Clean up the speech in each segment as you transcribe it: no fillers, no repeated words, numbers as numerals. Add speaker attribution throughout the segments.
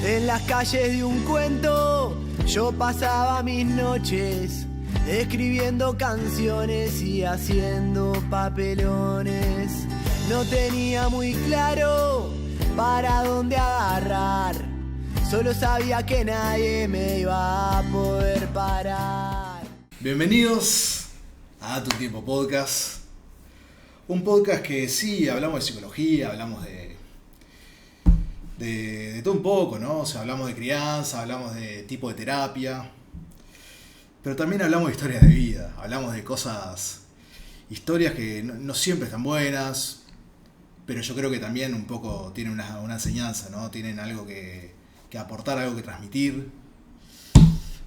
Speaker 1: En las calles de un cuento yo pasaba mis noches escribiendo canciones y haciendo papelones. No tenía muy claro para dónde agarrar, solo sabía que nadie me iba a poder parar.
Speaker 2: Bienvenidos a Tu Tiempo Podcast. Un podcast que sí, hablamos de psicología, hablamos de todo un poco, ¿no? O sea, hablamos de crianza, hablamos de tipo de terapia, pero también hablamos de historias de vida, hablamos de historias que no siempre están buenas, pero yo creo que también un poco tienen una enseñanza, ¿no? Tienen algo que aportar, algo que transmitir.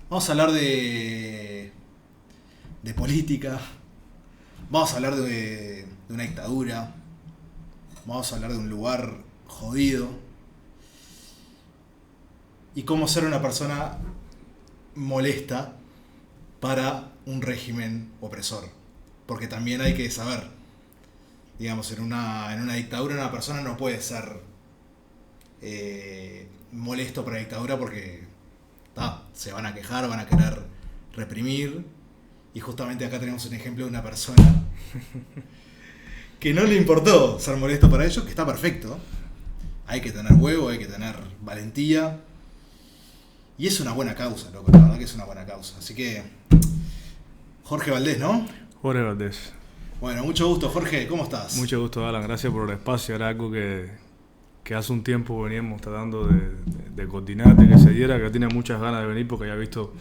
Speaker 2: Vamos a hablar de política, vamos a hablar de una dictadura, vamos a hablar de un lugar jodido y cómo ser una persona molesta para un régimen opresor. Porque también hay que saber, digamos, en una dictadura una persona no puede ser molesto para la dictadura porque se van a quejar, van a querer reprimir. Y justamente acá tenemos un ejemplo de una persona que no le importó ser molesto para ellos, que está perfecto. Hay que tener huevo, hay que tener valentía. Y es una buena causa, loco, la verdad que es una buena causa. Así que, Jorge Valdés, ¿no?
Speaker 3: Jorge Valdés.
Speaker 2: Bueno, mucho gusto, Jorge, ¿cómo estás?
Speaker 3: Mucho gusto, Alan, gracias por el espacio. Era algo que hace un tiempo veníamos tratando de coordinar, de que se diera, que yo tenía muchas ganas de venir porque ya he visto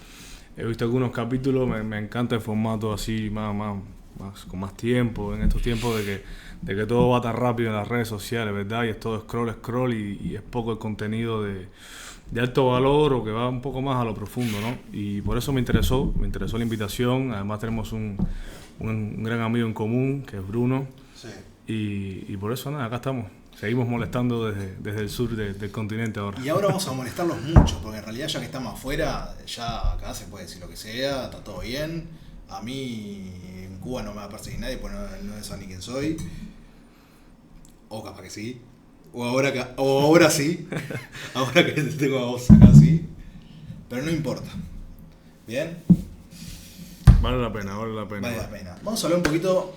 Speaker 3: algunos capítulos. Me encanta el formato así, con más tiempo, en estos tiempos de que todo va tan rápido en las redes sociales, ¿verdad? Y es todo scroll y es poco el contenido de alto valor o que va un poco más a lo profundo, ¿no? Y por eso me interesó la invitación. Además tenemos un gran amigo en común, que es Bruno.
Speaker 2: Sí.
Speaker 3: Y por eso, nada, acá estamos. Seguimos molestando desde el sur del continente ahora.
Speaker 2: Y ahora vamos a molestarlos mucho, porque en realidad ya que estamos afuera, ya acá se puede decir lo que sea, está todo bien. A mí en Cuba no me va a perseguir nadie, pues no sé ni quién soy. O capaz que sí. O ahora sí. Ahora que te tengo a vos acá sí. Pero no importa. ¿Bien?
Speaker 3: Vale la pena.
Speaker 2: Vale la pena. Vamos a hablar un poquito,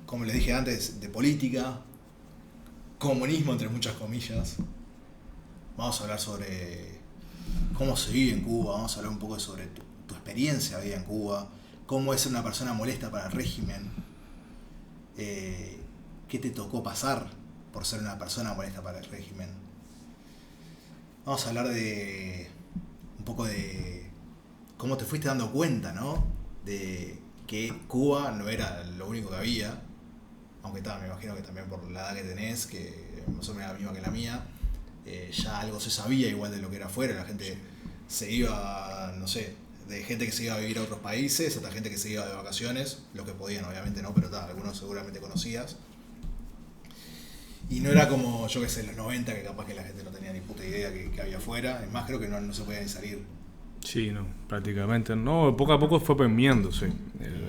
Speaker 2: como les dije antes, de política, comunismo entre muchas comillas. Vamos a hablar sobre cómo se vive en Cuba, vamos a hablar un poco sobre tu experiencia de vida en Cuba, cómo es ser una persona molesta para el régimen, qué te tocó pasar por ser una persona molesta para el régimen. Vamos a hablar un poco de cómo te fuiste dando cuenta, ¿no? De que Cuba no era lo único que había, aunque me imagino que también por la edad que tenés, que más o menos la misma que la mía, ya algo se sabía igual de lo que era afuera. La gente se iba, no sé, de gente que se iba a vivir a otros países hasta gente que se iba de vacaciones, los que podían obviamente no, pero algunos seguramente conocías. Y no era como, yo que sé, en los 90, que capaz que la gente no tenía ni puta idea que había afuera. Es más, creo que no se podía ni salir.
Speaker 3: Sí, no, prácticamente no. Poco a poco fue permeándose.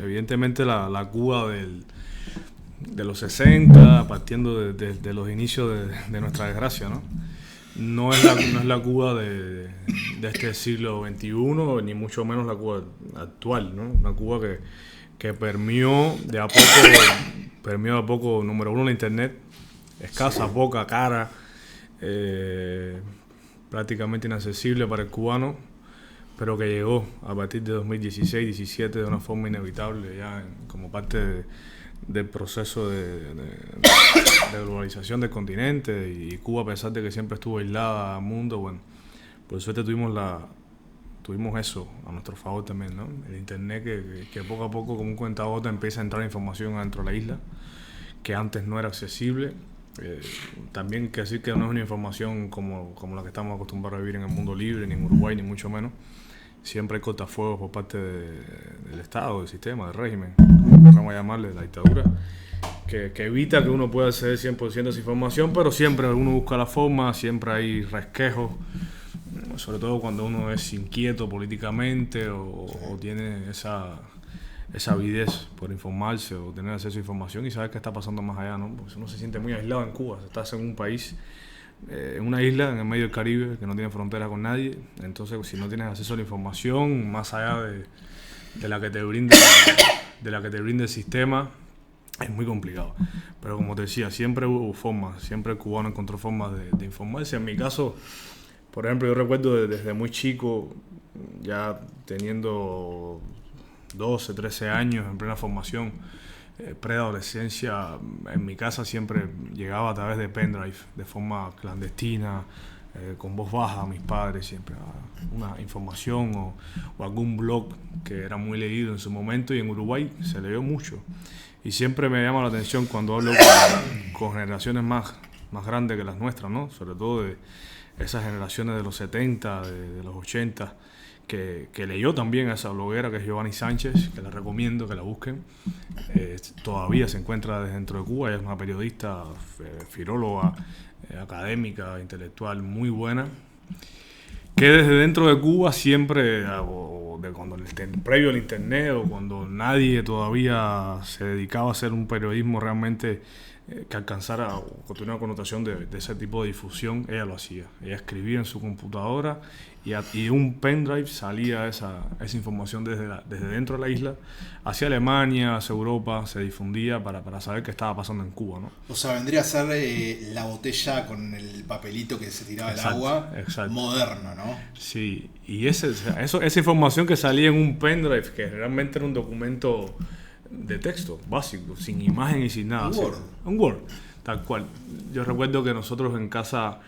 Speaker 3: Evidentemente la Cuba de los 60, partiendo de los inicios de nuestra desgracia, ¿no? No es la Cuba de este siglo XXI, ni mucho menos la Cuba actual, ¿no? Una Cuba que permeó de a poco, número uno, la internet, escasa, poca, cara, prácticamente inaccesible para el cubano, pero que llegó a partir de 2016-17 de una forma inevitable, ya como parte del proceso de globalización del continente. Y Cuba, a pesar de que siempre estuvo aislada al mundo, bueno, por suerte tuvimos eso a nuestro favor también, ¿no? El internet que poco a poco, como un cuentagotas, empieza a entrar información adentro de la isla que antes no era accesible. También hay que decir que no es una información como la que estamos acostumbrados a vivir en el mundo libre, ni en Uruguay, ni mucho menos. Siempre hay cortafuegos por parte del Estado, del sistema, del régimen, vamos a llamarle, la dictadura, que evita que uno pueda acceder 100% a esa información, pero siempre uno busca la forma, siempre hay resquejos, sobre todo cuando uno es inquieto políticamente o tiene esa avidez por informarse o tener acceso a información y saber qué está pasando más allá, ¿no? Porque uno se siente muy aislado en Cuba, estás en un país en una isla en el medio del Caribe que no tiene frontera con nadie. Entonces, si no tienes acceso a la información más allá de la que te brinde el sistema, es muy complicado. Pero como te decía, siempre hubo formas, siempre el cubano encontró formas de informarse. En mi caso, por ejemplo, yo recuerdo desde muy chico, ya teniendo 12, 13 años, en plena formación, preadolescencia, en mi casa siempre llegaba a través de pendrive, de forma clandestina, con voz baja a mis padres, siempre una información o algún blog que era muy leído en su momento, y en Uruguay se leyó mucho. Y siempre me llama la atención cuando hablo con generaciones más grandes que las nuestras, ¿no? Sobre todo de esas generaciones de los 70, de los 80, que leyó también a esa bloguera que es Giovanni Sánchez, que la recomiendo que la busquen. Todavía se encuentra dentro de Cuba, ella es una periodista, filóloga, académica, intelectual muy buena, que desde dentro de Cuba siempre, previo al internet o cuando nadie todavía se dedicaba a hacer un periodismo realmente que alcanzara o tuviera una connotación de ese tipo de difusión, ella lo hacía. Ella escribía en su computadora y un pendrive salía esa información desde dentro de la isla hacia Alemania, hacia Europa, se difundía para saber qué estaba pasando en Cuba, ¿no?
Speaker 2: O sea, vendría a ser la botella con el papelito que se tiraba al agua, moderno, ¿no?
Speaker 3: Sí, y esa información que salía en un pendrive, que realmente era un documento de texto básico, sin imagen y sin nada. Un Word, tal cual. Yo recuerdo que nosotros en casa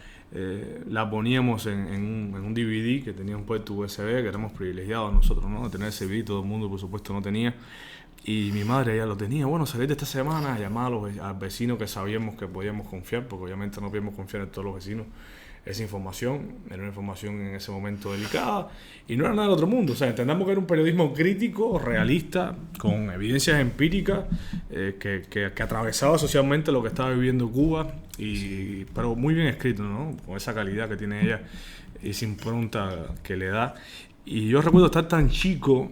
Speaker 3: la poníamos en un DVD que tenía un puerto USB, que éramos privilegiados nosotros, ¿no? De tener ese DVD, todo el mundo por supuesto no tenía. Y mi madre ya lo tenía. Bueno, salir de esta semana, llamar a vecinos que sabíamos que podíamos confiar, porque obviamente no podíamos confiar en todos los vecinos. Esa información era una información en ese momento delicada y no era nada del otro mundo. O sea, entendamos que era un periodismo crítico, realista, con evidencias empíricas que atravesaba socialmente lo que estaba viviendo Cuba, pero muy bien escrito, ¿no? Con esa calidad que tiene ella y esa impronta que le da. Y yo recuerdo estar tan chico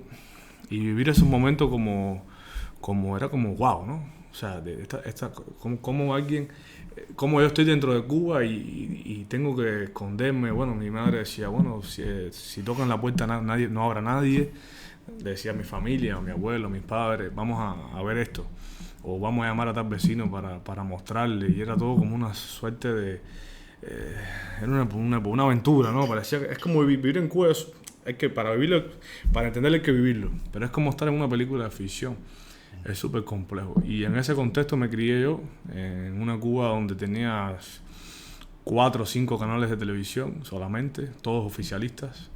Speaker 3: y vivir esos momentos como era como wow, ¿no? O sea, como alguien... Como yo estoy dentro de Cuba y tengo que esconderme. Bueno, mi madre decía, bueno, si tocan la puerta no habrá nadie. Decía a mi familia, a mi abuelo, a mis padres, vamos a ver esto. O vamos a llamar a tal vecino para mostrarle. Y era todo como una suerte de... era una aventura, ¿no? Parecía que es como vivir en Cuba. Para vivirlo, para entenderlo hay que vivirlo. Pero es como estar en una película de ficción. Es súper complejo. Y en ese contexto me crié yo, en una Cuba donde tenías 4 o 5 canales de televisión solamente, todos oficialistas,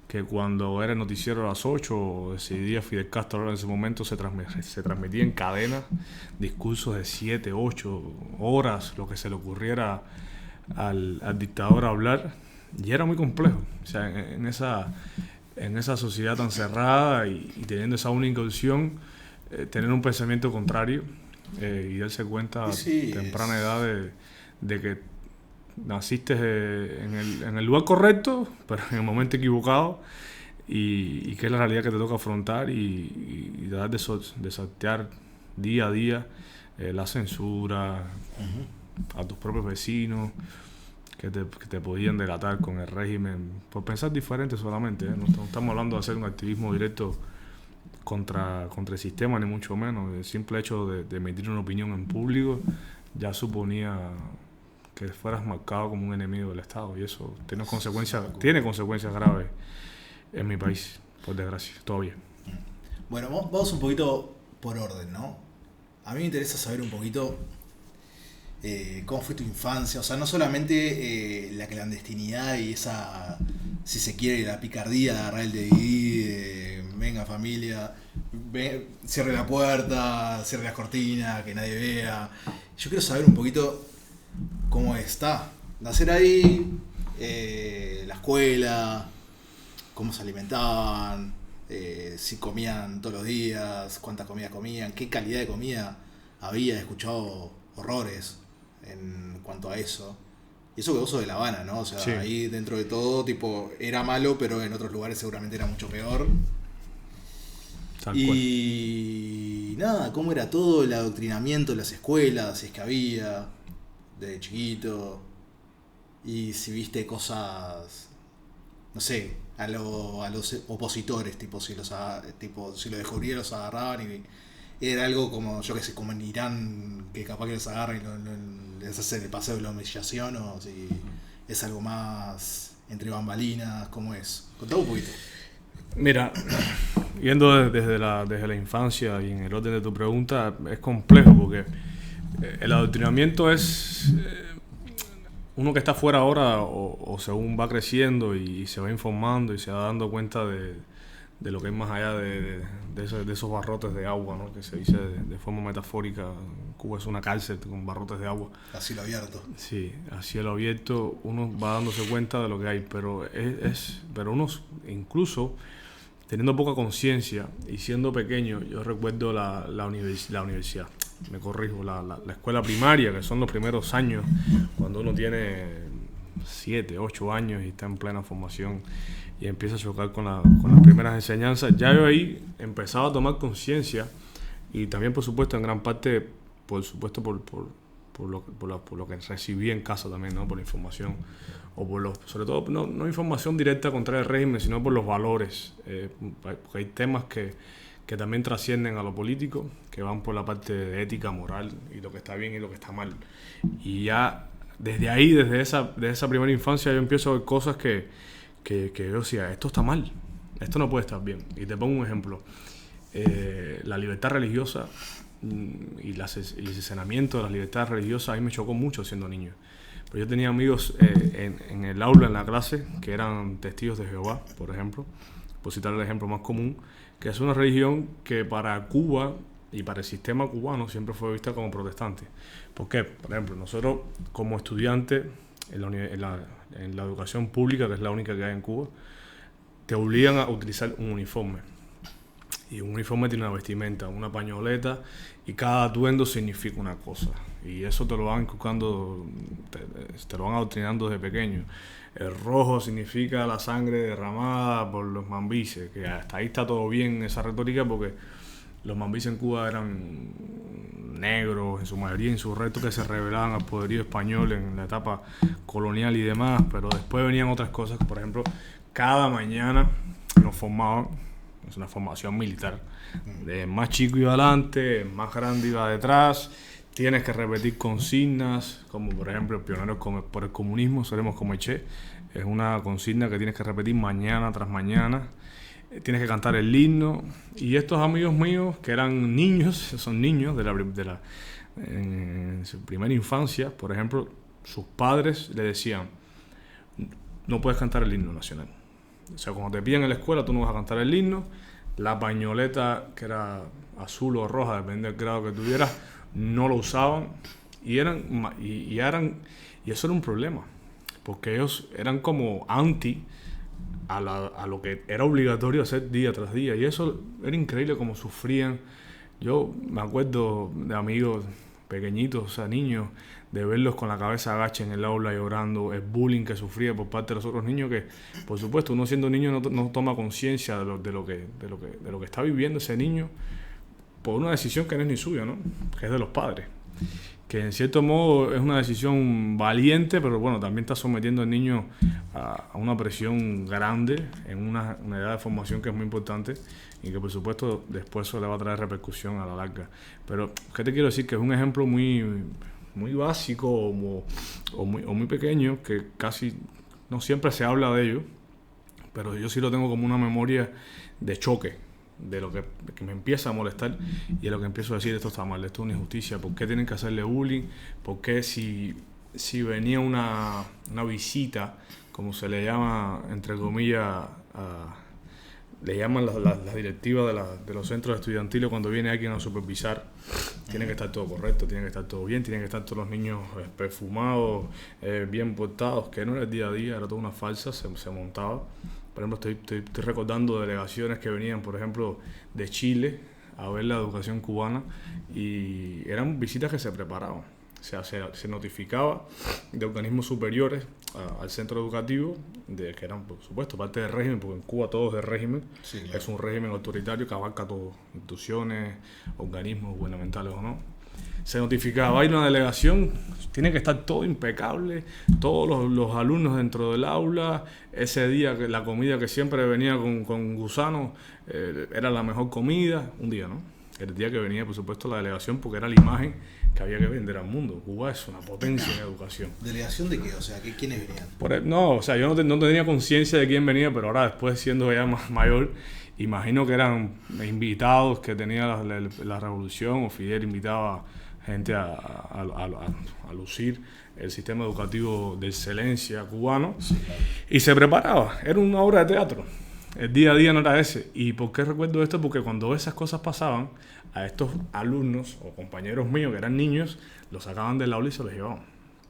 Speaker 3: que cuando era el noticiero a las 8, decidía Fidel Castro en ese momento, se transmitía en cadena, discursos de 7, 8 horas, lo que se le ocurriera al dictador hablar, y era muy complejo. O sea, en esa sociedad tan cerrada y teniendo esa única opción, tener un pensamiento contrario y darse cuenta a temprana edad de que naciste en el lugar correcto, pero en el momento equivocado, y que es la realidad que te toca afrontar y tratar de sortear día a día la censura, a tus propios vecinos que te podían delatar con el régimen por pensar diferente solamente, ¿eh? No estamos hablando de hacer un activismo directo contra el sistema, ni mucho menos. El simple hecho de emitir una opinión en público ya suponía que fueras marcado como un enemigo del Estado, y eso tiene consecuencias graves en mi país, por desgracia, todavía.
Speaker 2: Bueno, vamos un poquito por orden, ¿no? A mí me interesa saber un poquito cómo fue tu infancia, o sea, no solamente la clandestinidad y esa, si se quiere, la picardía de agarrar el DVD, venga familia, cierre la puerta, cierre las cortinas, que nadie vea. Yo quiero saber un poquito cómo está nacer ahí, la escuela, cómo se alimentaban, si comían todos los días, cuánta comida comían, qué calidad de comida había. He escuchado horrores en cuanto a eso. Y eso que vos sos de La Habana, ¿no? O sea, sí. Ahí dentro de todo, tipo, era malo, pero en otros lugares seguramente era mucho peor. Tal y cual. Nada, cómo era todo el adoctrinamiento en las escuelas, si es que había, desde chiquito. y si viste cosas, no sé, a los opositores, tipo si los descubrían, los agarraban y era algo como, yo que sé, como en Irán, que capaz que los agarran y les hacen el paseo de la humillación, o si es algo más entre bambalinas, ¿cómo es? Contá un poquito.
Speaker 3: Mira, yendo desde la infancia y en el orden de tu pregunta, es complejo porque el adoctrinamiento es uno que está afuera ahora o según va creciendo y se va informando y se va dando cuenta de lo que es más allá de esos barrotes de agua, ¿no? Que se dice de forma metafórica. Cuba es una cárcel con barrotes de agua.
Speaker 2: A cielo abierto.
Speaker 3: Sí, a cielo abierto uno va dándose cuenta de lo que hay, pero pero uno incluso teniendo poca conciencia y siendo pequeño, yo recuerdo la universidad, me corrijo, la escuela primaria, que son los primeros años, cuando uno tiene 7, 8 años y está en plena formación y empieza a chocar con las primeras enseñanzas. Ya yo ahí empezaba a tomar conciencia y también, por supuesto, en gran parte, por supuesto, por lo que recibí en casa también, ¿no? Por la información, o sobre todo, no información directa contra el régimen, sino por los valores, porque hay temas que también trascienden a lo político, que van por la parte de ética, moral, y lo que está bien y lo que está mal. Y ya desde ahí, desde esa primera infancia, yo empiezo a ver cosas que yo decía, esto está mal, esto no puede estar bien. Y te pongo un ejemplo. La libertad religiosa y el cercenamiento de las libertades religiosas a mí me chocó mucho siendo niño. Pero yo tenía amigos en el aula, en la clase, que eran testigos de Jehová, por ejemplo, por citar el ejemplo más común, que es una religión que para Cuba y para el sistema cubano siempre fue vista como protestante. ¿Por qué? Por ejemplo, nosotros como estudiantes en la educación pública, que es la única que hay en Cuba, te obligan a utilizar un uniforme. Y un uniforme tiene una vestimenta, una pañoleta, y cada atuendo significa una cosa. Y eso te lo van inculcando, te lo van adoctrinando desde pequeño. El rojo significa la sangre derramada por los mambises, que hasta ahí está todo bien esa retórica, porque los mambises en Cuba eran negros, en su mayoría insurrectos, que se rebelaban al poderío español en la etapa colonial y demás, pero después venían otras cosas, por ejemplo, cada mañana nos formaban, es una formación militar, de más chico iba adelante, más grande iba detrás, tienes que repetir consignas, como por ejemplo, pioneros por el comunismo, seremos como Che, es una consigna que tienes que repetir mañana tras mañana, tienes que cantar el himno, y estos amigos míos, que eran niños, son niños en su primera infancia, por ejemplo, sus padres le decían, no puedes cantar el himno nacional. O sea, cuando te piden en la escuela, tú no vas a cantar el himno. La pañoleta, que era azul o roja, depende del grado que tuvieras, no lo usaban. Y eso era un problema, porque ellos eran como anti a lo que era obligatorio hacer día tras día. Y eso era increíble como sufrían. Yo me acuerdo de amigos pequeñitos, o sea, niños, de verlos con la cabeza agacha en el aula llorando, el bullying que sufría por parte de los otros niños, que por supuesto uno siendo niño no toma conciencia de lo que está viviendo ese niño por una decisión que no es ni suya, ¿no? Que es de los padres, que en cierto modo es una decisión valiente, pero bueno, también está sometiendo al niño a una presión grande en una edad de formación que es muy importante y que por supuesto después eso le va a traer repercusión a la larga. Pero ¿qué te quiero decir? Que es un ejemplo muy básico o muy pequeño, que casi no siempre se habla de ello, pero yo sí lo tengo como una memoria de choque, de lo que me empieza a molestar y de lo que empiezo a decir, esto está mal, esto es una injusticia, ¿por qué tienen que hacerle bullying? ¿Por qué si venía una visita, como se le llama, entre comillas, le llaman las directivas de los centros estudiantiles, cuando viene alguien a supervisar, tiene que estar todo correcto, tiene que estar todo bien, tienen que estar todos los niños perfumados, bien portados, que no era el día a día, era toda una farsa, se montaba. Por ejemplo, estoy recordando delegaciones que venían, por ejemplo, de Chile a ver la educación cubana y eran visitas que se preparaban. O sea, se notificaba de organismos superiores al centro educativo, que eran, por supuesto, parte del régimen, porque en Cuba todo es del régimen. Sí, claro. Es un régimen autoritario que abarca todo, instituciones, organismos gubernamentales o no. se notificaba, hay una delegación, tiene que estar todo impecable, todos los alumnos dentro del aula, ese día que la comida que siempre venía con gusanos era la mejor comida, un día, ¿no? El día que venía, por supuesto, la delegación, porque era la imagen que había que vender al mundo. Cuba es una potencia en educación.
Speaker 2: ¿Delegación de qué? O sea, ¿quiénes venían?
Speaker 3: No, o sea, yo no tenía conciencia de quién venía, pero ahora después siendo ya más mayor, imagino que eran invitados que tenía la revolución, o Fidel invitaba gente a lucir el sistema educativo de excelencia cubano,
Speaker 2: Sí, claro.
Speaker 3: y se preparaba, era una obra de teatro. El día a día no era ese. ¿Y por qué recuerdo esto? Porque cuando esas cosas pasaban, a estos alumnos o compañeros míos que eran niños, los sacaban del aula y se los llevaban.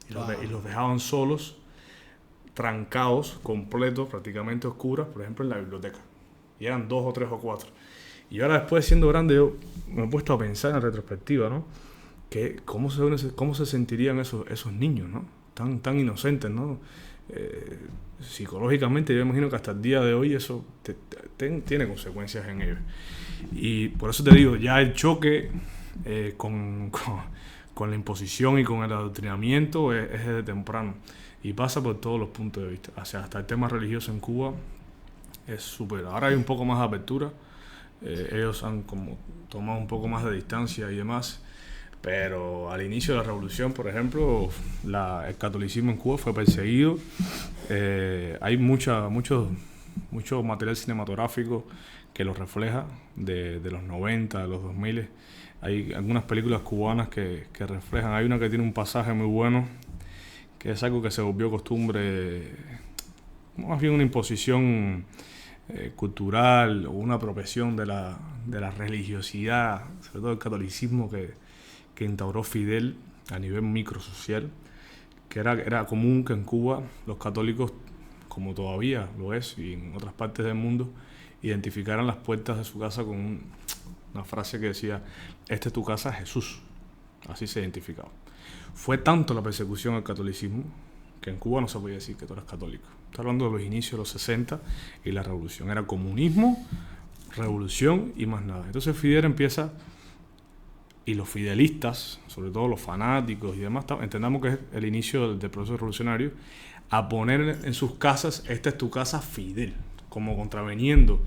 Speaker 3: Y los dejaban solos, trancados, completos, prácticamente oscuras, por ejemplo, en la biblioteca. Y eran 2 o 3 o 4. Y ahora después, siendo grande, yo me he puesto a pensar en retrospectiva, ¿no? Que cómo se sentirían esos niños, ¿no? Tan inocentes, ¿no? Psicológicamente yo imagino que hasta el día de hoy eso tiene consecuencias en ellos. Y por eso te digo, ya el choque con la imposición y con el adoctrinamiento es desde temprano y pasa por todos los puntos de vista. O sea, hasta el tema religioso en Cuba es súper. Ahora hay un poco más de apertura, ellos han como tomado un poco más de distancia y demás. Pero al inicio de la revolución, por ejemplo, el catolicismo en Cuba fue perseguido. Hay mucho material cinematográfico que lo refleja de los 90, de los 2000. Hay algunas películas cubanas que reflejan. Hay una que tiene un pasaje muy bueno, que es algo que se volvió costumbre, más bien una imposición cultural o una apropiación de la religiosidad, sobre todo el catolicismo que instauró Fidel a nivel microsocial, que era común que en Cuba los católicos, como todavía lo es y en otras partes del mundo, identificaran las puertas de su casa con una frase que decía: "Esta es tu casa, Jesús". Así se identificaba. Fue tanto la persecución al catolicismo que en Cuba no se podía decir que tú eras católico. Estoy hablando de los inicios de los 60 y la revolución. Era comunismo, revolución y más nada. Entonces Fidel empieza, y los fidelistas, sobre todo los fanáticos y demás, entendamos que es el inicio del proceso revolucionario, a poner en sus casas: "Esta es tu casa, Fidel", como contraveniendo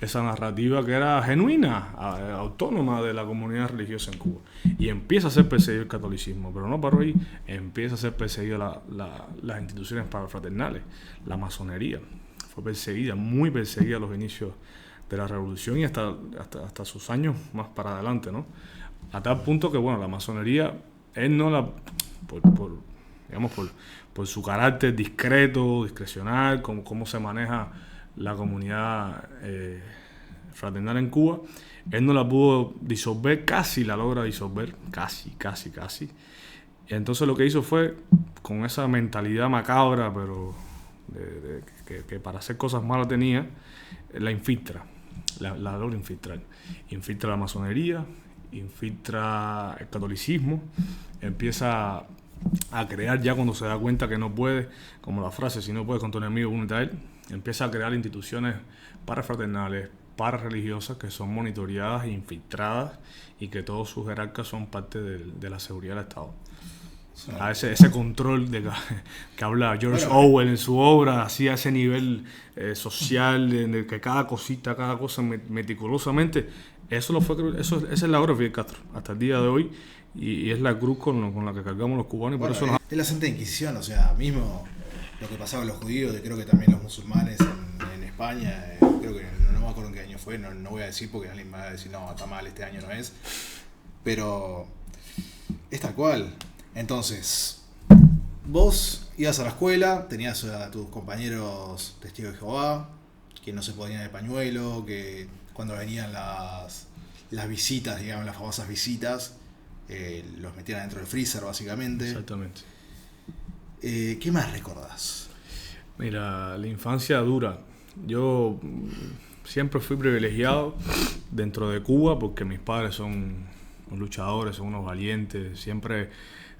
Speaker 3: esa narrativa que era genuina, autónoma de la comunidad religiosa en Cuba. Y empieza a ser perseguido el catolicismo, pero no paró ahí, empieza a ser perseguida las instituciones parafraternales, la masonería. Fue perseguida, muy perseguida a los inicios de la revolución y hasta sus años más para adelante, ¿no? A tal punto que, bueno, la masonería, él no la, por su carácter discreto, discrecional, cómo se maneja la comunidad fraternal en Cuba, él no la pudo disolver, casi la logra disolver, casi. Y entonces lo que hizo fue, con esa mentalidad macabra, pero que para hacer cosas malas tenía, la infiltra, la logra infiltrar. Infiltra la masonería, infiltra el catolicismo, empieza a crear, ya cuando se da cuenta que no puede, como la frase: "Si no puedes con tu enemigo, únete a él", empieza a crear instituciones parafraternales, pararreligiosas, que son monitoreadas e infiltradas, y que todos sus jerarcas son parte de la seguridad del Estado. Sí. A ese control que habla George Orwell en su obra, así a ese nivel social, en el que cada cosa meticulosamente. Esa es la obra de Fidel Castro hasta el día de hoy, y es la cruz con la que cargamos los cubanos. Y por eso
Speaker 2: es la Santa Inquisición, o sea, mismo lo que pasaba con los judíos, creo que también los musulmanes en España, creo que no me acuerdo en qué año fue, no voy a decir porque alguien me va a decir: "No, está mal, este año no es", pero es tal cual. Entonces, vos ibas a la escuela, tenías a tus compañeros testigos de Jehová, que no se ponían el pañuelo, que cuando venían las visitas, digamos, las famosas visitas, los metían dentro del freezer, básicamente.
Speaker 3: Exactamente.
Speaker 2: ¿Qué más recordás?
Speaker 3: Mira, la infancia dura. Yo siempre fui privilegiado dentro de Cuba porque mis padres son luchadores, son unos valientes, siempre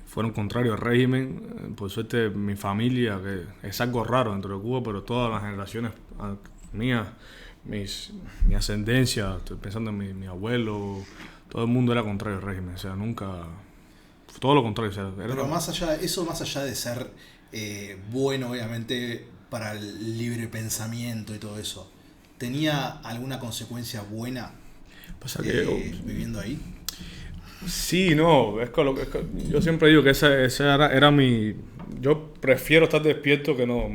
Speaker 3: fueron contrarios al régimen. Por suerte, mi familia, que es algo raro dentro de Cuba, pero todas las generaciones mías, mi ascendencia, estoy pensando en mi abuelo, todo el mundo era contrario al régimen, o sea, nunca todo lo contrario. O sea,
Speaker 2: Pero más allá de ser bueno, obviamente, para el libre pensamiento y todo eso, ¿tenía alguna consecuencia buena viviendo ahí?
Speaker 3: Sí, no, yo siempre digo que esa era mi... Yo prefiero estar despierto que no...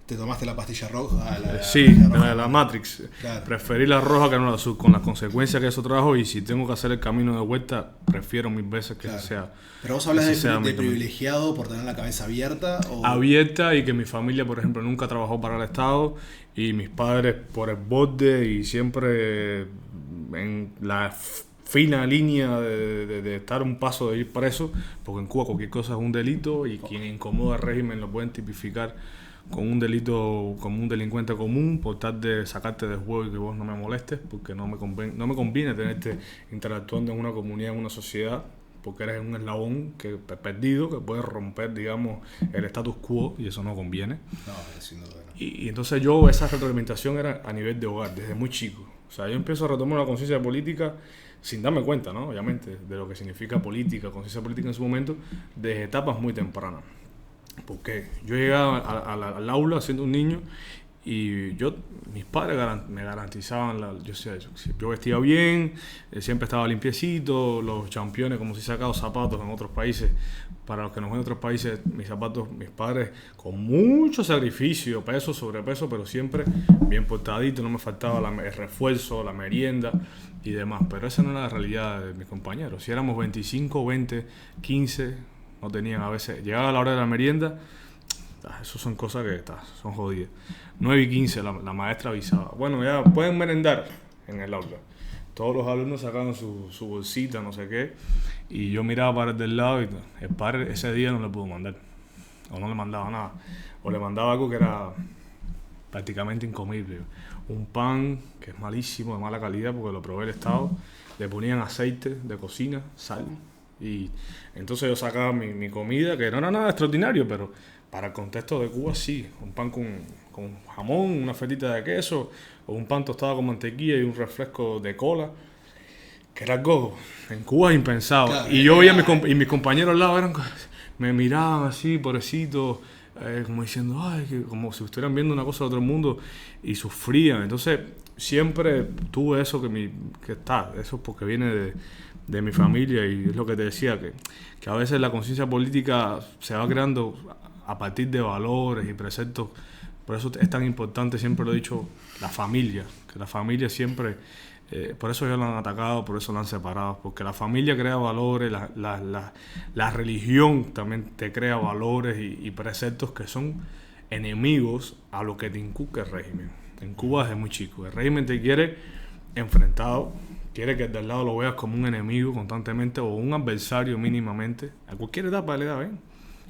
Speaker 2: ¿Te tomaste la pastilla roja?
Speaker 3: Sí, la Matrix. Claro. Preferí la roja que no la azul, con las consecuencias que eso trajo, y si tengo que hacer el camino de vuelta, prefiero mil veces que sea...
Speaker 2: Pero vos hablas de privilegiado por tener la cabeza abierta, ¿o? Abierta,
Speaker 3: y que mi familia, por ejemplo, nunca trabajó para el Estado, y mis padres por el borde y siempre en la fina línea de estar un paso de ir preso, porque en Cuba cualquier cosa es un delito y quien incomoda al régimen lo pueden tipificar con un delito, como un delincuente común, por tal de sacarte del juego y que vos no me molestes, porque no me conviene tenerte interactuando en una comunidad, en una sociedad, porque eres un eslabón perdido que puede romper, digamos, el status quo, y eso no conviene.
Speaker 2: No, sin duda no.
Speaker 3: Y entonces esa retroalimentación era a nivel de hogar, desde muy chico. O sea, yo empiezo a retomar una conciencia política sin darme cuenta, ¿no? Obviamente, de lo que significa política, conciencia política en su momento, desde etapas muy tempranas. Porque yo llegaba al aula siendo un niño y mis padres me garantizaban, yo vestía bien, siempre estaba limpiecito, los championes, como si sacado zapatos en otros países. Para los que nos ven en otros países, mis padres con mucho sacrificio, peso, sobrepeso, pero siempre bien portadito, no me faltaba el refuerzo, la merienda y demás. Pero esa no era la realidad de mis compañeros. Si éramos 25, 20, 15, no tenían a veces. Llegaba la hora de la merienda, eso son cosas que son jodidas. 9 y 15 la maestra avisaba. Bueno, ya pueden merendar en el aula. Todos los alumnos sacaban su bolsita, no sé qué, y yo miraba para el del lado y el padre ese día no le pudo mandar, o no le mandaba nada, o le mandaba algo que era prácticamente incomible. Un pan que es malísimo, de mala calidad, porque lo probé el Estado, le ponían aceite de cocina, sal, y entonces yo sacaba mi comida, que no era nada extraordinario, pero para el contexto de Cuba sí, un pan con jamón, una fetita de queso, o un pan tostado con mantequilla y un refresco de cola, que era algo en Cuba impensado. Claro, y yo veía mis compañeros al lado, me miraban así, pobrecitos, como diciendo, ay, como si estuvieran viendo una cosa de otro mundo, y sufrían. Entonces siempre tuve eso eso es porque viene de mi familia, y es lo que te decía, que a veces la conciencia política se va creando a partir de valores y preceptos. Por eso es tan importante, siempre lo he dicho, la familia, que la familia siempre, por eso ellos la han atacado, por eso la han separado, porque la familia crea valores, la religión también te crea valores y preceptos que son enemigos a lo que te inculca el régimen. En Cuba desde muy chico, el régimen te quiere enfrentado, quiere que del lado lo veas como un enemigo constantemente o un adversario mínimamente, a cualquier etapa de la edad,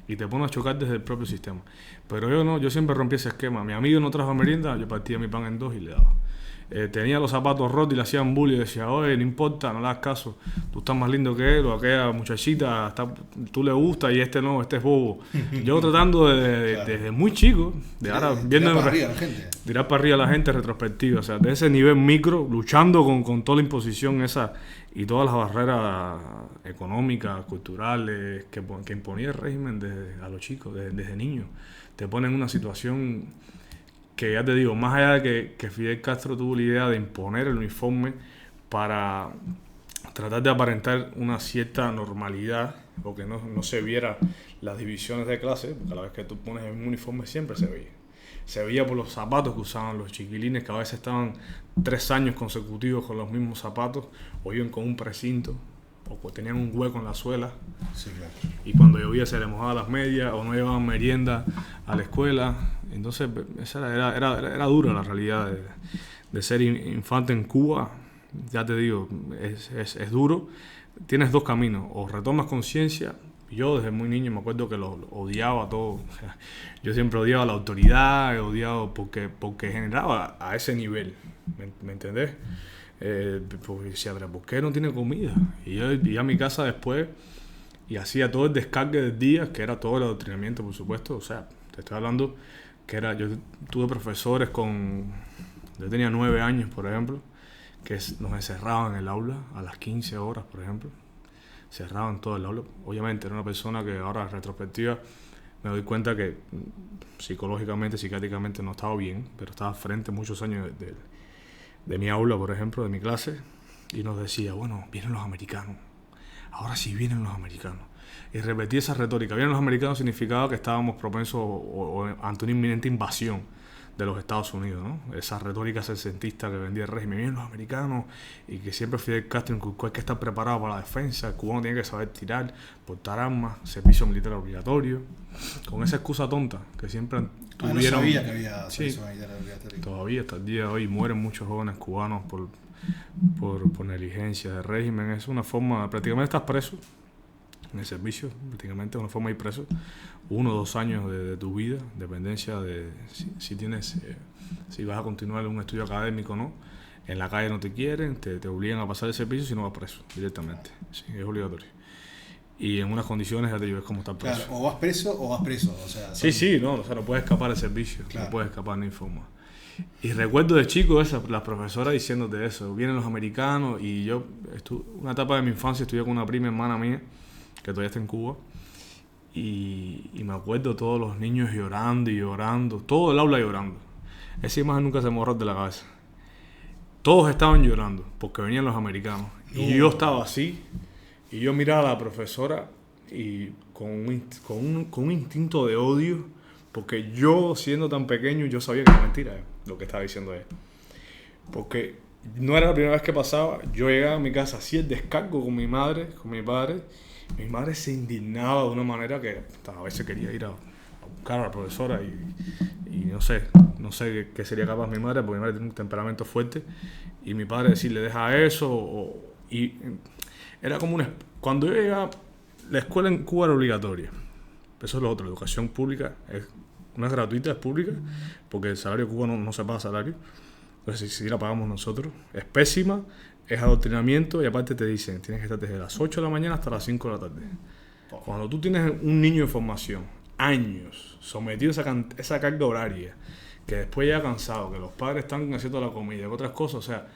Speaker 3: y te pone a chocar desde el propio sistema. Pero yo no, yo siempre rompí ese esquema. Mi amigo no trajo merienda, yo partía mi pan en dos y le daba. Tenía los zapatos rotos y le hacían bullying y decía, oye, no importa, no le hagas caso, tú estás más lindo que él, o aquella muchachita, tú le gusta y este no, este es bobo. Yo tratando desde muy chico, tirar para arriba a la gente retrospectiva, o sea, de ese nivel micro, luchando con toda la imposición esa y todas las barreras económicas, culturales que imponía el régimen a los chicos, desde niños. Te ponen en una situación que, ya te digo, más allá de que Fidel Castro tuvo la idea de imponer el uniforme para tratar de aparentar una cierta normalidad, o que no se viera las divisiones de clase, porque a la vez que tú pones el uniforme siempre se veía. Se veía por los zapatos que usaban los chiquilines, que a veces estaban 3 años consecutivos con los mismos zapatos, o iban con un precinto, o tenían un hueco en la suela.
Speaker 2: Sí, claro.
Speaker 3: Y cuando llovía se les mojaban las medias, o no llevaban merienda a la escuela. Entonces esa era dura la realidad de ser infante en Cuba. Ya te digo, es duro. Tienes dos caminos, o retomas conciencia. Yo desde muy niño me acuerdo que lo odiaba todo. O sea, yo siempre odiaba la autoridad, he odiado porque generaba a ese nivel, ¿me entendés? Porque decía, ¿por qué no tiene comida? Y yo iba a mi casa después y hacía todo el descargue del día, que era todo el adoctrinamiento, por supuesto. O sea, te estoy hablando que yo tuve profesores yo tenía 9 años, por ejemplo, que nos encerraban en el aula a las 15 horas, por ejemplo, cerraban todo el aula. Obviamente era una persona que ahora en retrospectiva me doy cuenta que psicológicamente, psiquiátricamente no estaba bien, pero estaba frente muchos años de mi aula, por ejemplo, de mi clase, y nos decía, bueno, vienen los americanos, ahora sí vienen los americanos. Y repetía esa retórica, vienen los americanos significaba que estábamos propensos o ante una inminente invasión de los Estados Unidos, ¿no? Esa retórica sesentista que vendía el régimen, vienen los americanos, y que siempre Fidel Castro inculcó hay que estar preparado para la defensa, el cubano tiene que saber tirar, portar armas, servicio militar obligatorio, con esa excusa tonta que siempre tuvieron.
Speaker 2: No sabía que había servicio militar obligatorio.
Speaker 3: Todavía hasta el día de hoy mueren muchos jóvenes cubanos por negligencia del régimen. Es una forma, prácticamente estás preso en el servicio, prácticamente una forma de ir preso 1 o 2 años de tu vida, dependencia de si vas a continuar un estudio académico o no. En la calle no te quieren, te obligan a pasar el servicio si no vas preso directamente. Sí, es obligatorio. Y en unas condiciones, ya te digo, es como estar preso.
Speaker 2: Claro, o vas preso o vas preso. O sea,
Speaker 3: no puedes escapar del servicio,
Speaker 2: claro.
Speaker 3: No puedes escapar ni forma. Y recuerdo de chico la profesora diciéndote eso, vienen los americanos, y yo, una etapa de mi infancia, estudié con una prima hermana mía, que todavía está en Cuba, y me acuerdo todos los niños llorando y llorando, todo el aula llorando. Esa imagen nunca se me borró de la cabeza. Todos estaban llorando porque venían los americanos. Y yo estaba así, y yo miraba a la profesora y con un instinto de odio, porque yo, siendo tan pequeño, yo sabía que era mentira lo que estaba diciendo ella. Porque no era la primera vez que pasaba. Yo llegaba a mi casa, hacía el descargo con mi madre, con mi padre. Mi madre se indignaba de una manera que a veces quería ir a buscar a la profesora y no sé qué sería capaz mi madre, porque mi madre tiene un temperamento fuerte, y mi padre decirle deja eso, y era como cuando yo llegaba, la escuela en Cuba era obligatoria. Eso es lo otro, la educación pública no es gratuita, es pública, porque el salario cubano no se paga salario, entonces si la pagamos nosotros, es pésima, es adoctrinamiento, y aparte te dicen, tienes que estar desde las 8 de la mañana hasta las 5 de la tarde. Cuando tú tienes un niño en formación, años, sometido a esa carga horaria, que después ya cansado, que los padres están haciendo la comida, que otras cosas, o sea,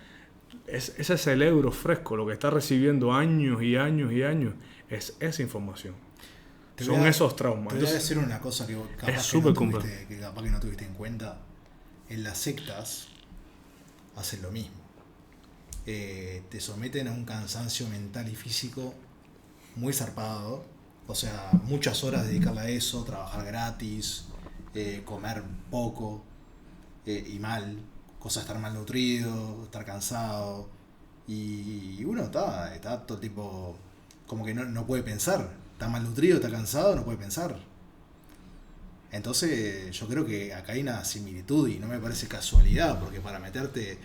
Speaker 3: ese cerebro fresco, lo que está recibiendo años y años y años, es esa información. Son esos traumas.
Speaker 2: Te voy a decir una cosa que capaz que no tuviste en cuenta. En las sectas hacen lo mismo. Te someten a un cansancio mental y físico muy zarpado. O sea, muchas horas dedicarle a eso, trabajar gratis, comer poco y mal, cosa de estar malnutrido, estar cansado. Y uno está todo tipo, como que no puede pensar. Está malnutrido, está cansado, no puede pensar. Entonces yo creo que acá hay una similitud y no me parece casualidad, porque para meterte